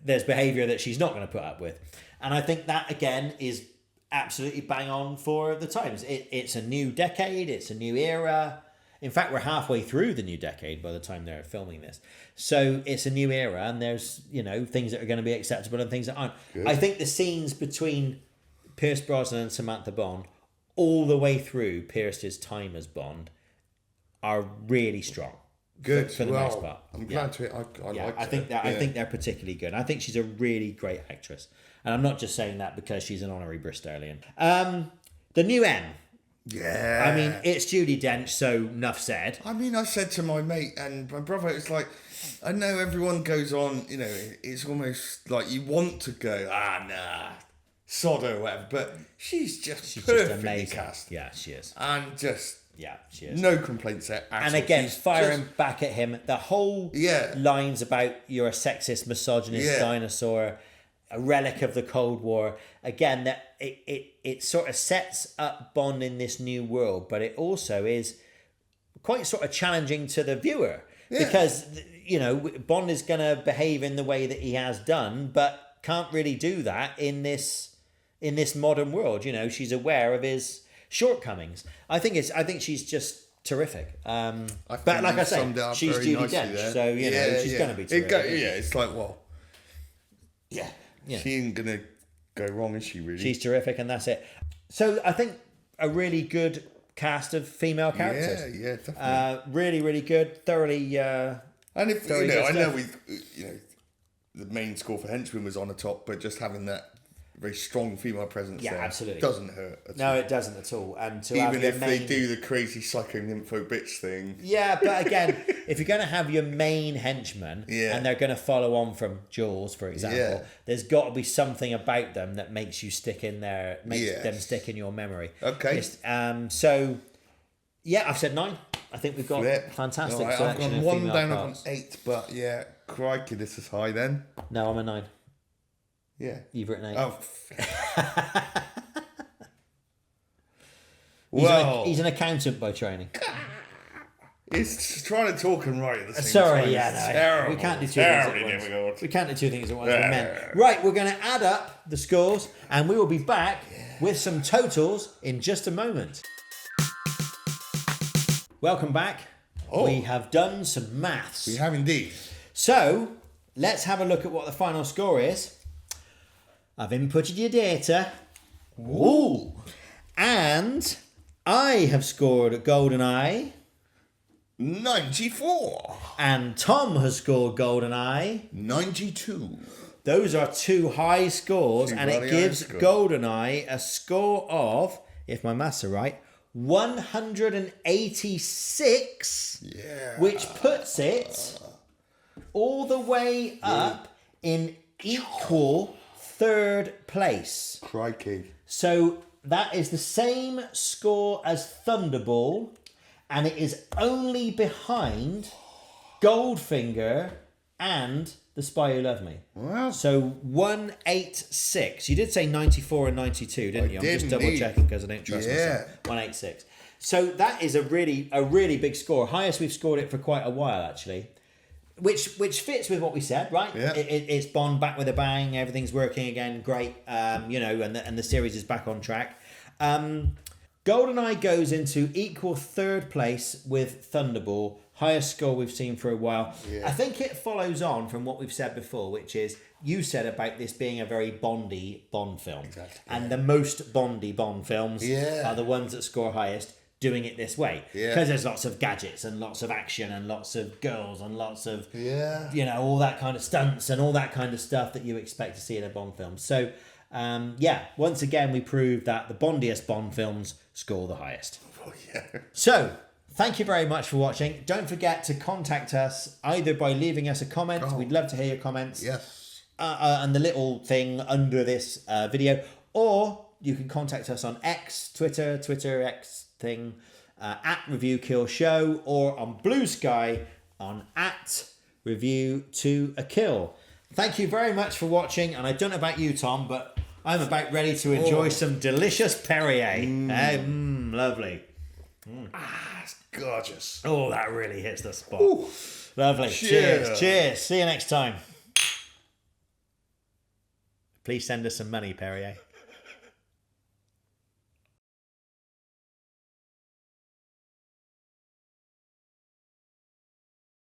Speaker 1: There's behaviour that she's not going to put up with. And I think that, again, is absolutely bang on for the times. It's a new decade, it's a new era. In fact, we're halfway through the new decade by the time they're filming this. So it's a new era and there's, things that are going to be acceptable and things that aren't. Good. I think the scenes between Pierce Brosnan and Samantha Bond all the way through Pierce's time as Bond are really strong.
Speaker 2: Good.
Speaker 1: For the most part.
Speaker 2: I'm glad to hear. I like
Speaker 1: I think I think they're particularly good. I think she's a really great actress. And I'm not just saying that because she's an honorary Bristolian. The new M.
Speaker 2: Yeah.
Speaker 1: I mean, it's Judi Dench, so enough said.
Speaker 2: I mean, I said to my mate and my brother, it's like, I know everyone goes on, you know, it's almost like you want to go, nah, sod or whatever, but she's just perfectly cast.
Speaker 1: Yeah, she is.
Speaker 2: And just...
Speaker 1: Yeah, she is.
Speaker 2: No complaints there.
Speaker 1: And again, firing back at him. The whole lines about you're a sexist, misogynist dinosaur, a relic of the Cold War. Again, that it sort of sets up Bond in this new world, but it also is quite sort of challenging to the viewer because you know Bond is going to behave in the way that he has done, but can't really do that in this modern world. You know, she's aware of his shortcomings. I think she's just terrific. But like I say, she's Judi Dench, so you know she's going to be terrific.
Speaker 2: It's like, well, yeah, she ain't gonna go wrong, is she? Really,
Speaker 1: she's terrific, and that's it. So I think a really good cast of female characters.
Speaker 2: Yeah, definitely.
Speaker 1: Really, really good. Thoroughly. And
Speaker 2: if you know, I know the main score for Henchman was Onatopp, but just having that very strong female presence there
Speaker 1: absolutely
Speaker 2: doesn't hurt at all.
Speaker 1: No, it doesn't at all. And to
Speaker 2: even if they do the crazy psycho nympho bitch thing.
Speaker 1: Yeah, but again, if you're going to have your main henchmen and they're going to follow on from Jaws, for example, there's got to be something about them that makes you stick in there, makes them stick in your memory.
Speaker 2: Okay.
Speaker 1: So, yeah, I've said 9. I think we've got fantastic selection.
Speaker 2: I've gone 1 down on 8, but yeah, crikey, this is high then.
Speaker 1: No, I'm a 9.
Speaker 2: Yeah.
Speaker 1: You've written 8.
Speaker 2: Oh.
Speaker 1: He's an accountant by training.
Speaker 2: He's trying to talk and write at the same time.
Speaker 1: Sorry, no. We can't do 2 things at once. We can't do 2 things at once. We're men. Right, we're going to add up the scores and we will be back with some totals in just a moment. Welcome back. We have done some maths.
Speaker 2: We have indeed.
Speaker 1: So, let's have a look at what the final score is. I've inputted your data.
Speaker 2: Ooh.
Speaker 1: And I have scored Goldeneye.
Speaker 2: 94.
Speaker 1: And Tom has scored Goldeneye.
Speaker 2: 92.
Speaker 1: Those are 2 high scores, and it gives Goldeneye a score of, if my maths are right, 186.
Speaker 2: Yeah.
Speaker 1: Which puts it all the way up in equal 3rd place.
Speaker 2: Crikey.
Speaker 1: So that is the same score as Thunderball, and it is only behind Goldfinger and The Spy Who Loved Me.
Speaker 2: Wow.
Speaker 1: So 186. You did say 94 and 92, didn't you? I'm just double checking because I don't trust myself. 186. So that is a really big score. Highest we've scored it for quite a while, actually. Which fits with what we said, right?
Speaker 2: Yeah.
Speaker 1: It's Bond back with a bang. Everything's working again. Great. And the series is back on track. Goldeneye goes into equal 3rd place with Thunderball. Highest score we've seen for a while. Yeah. I think it follows on from what we've said before, which is you said about this being a very Bondy Bond film.
Speaker 2: Exactly.
Speaker 1: And the most Bondy Bond films are the ones that score highest. Doing it this way because there's lots of gadgets and lots of action and lots of girls and lots of all that kind of stunts and all that kind of stuff that you expect to see in a Bond film. So once again we prove that the Bondiest Bond films score the highest. So thank you very much for watching. Don't forget to contact us either by leaving us a comment. We'd love to hear your comments. And the little thing under this video, or you can contact us on X, Twitter X thing, at Review Kill Show, or on Blue Sky on at Review to a Kill. Thank you very much for watching, and I don't know about you, Tom, but I'm about ready to enjoy some delicious Perrier. Lovely.
Speaker 2: It's gorgeous.
Speaker 1: Oh, that really hits the spot.
Speaker 2: Ooh.
Speaker 1: Lovely. Cheers. See you next time. Please send us some money, Perrier.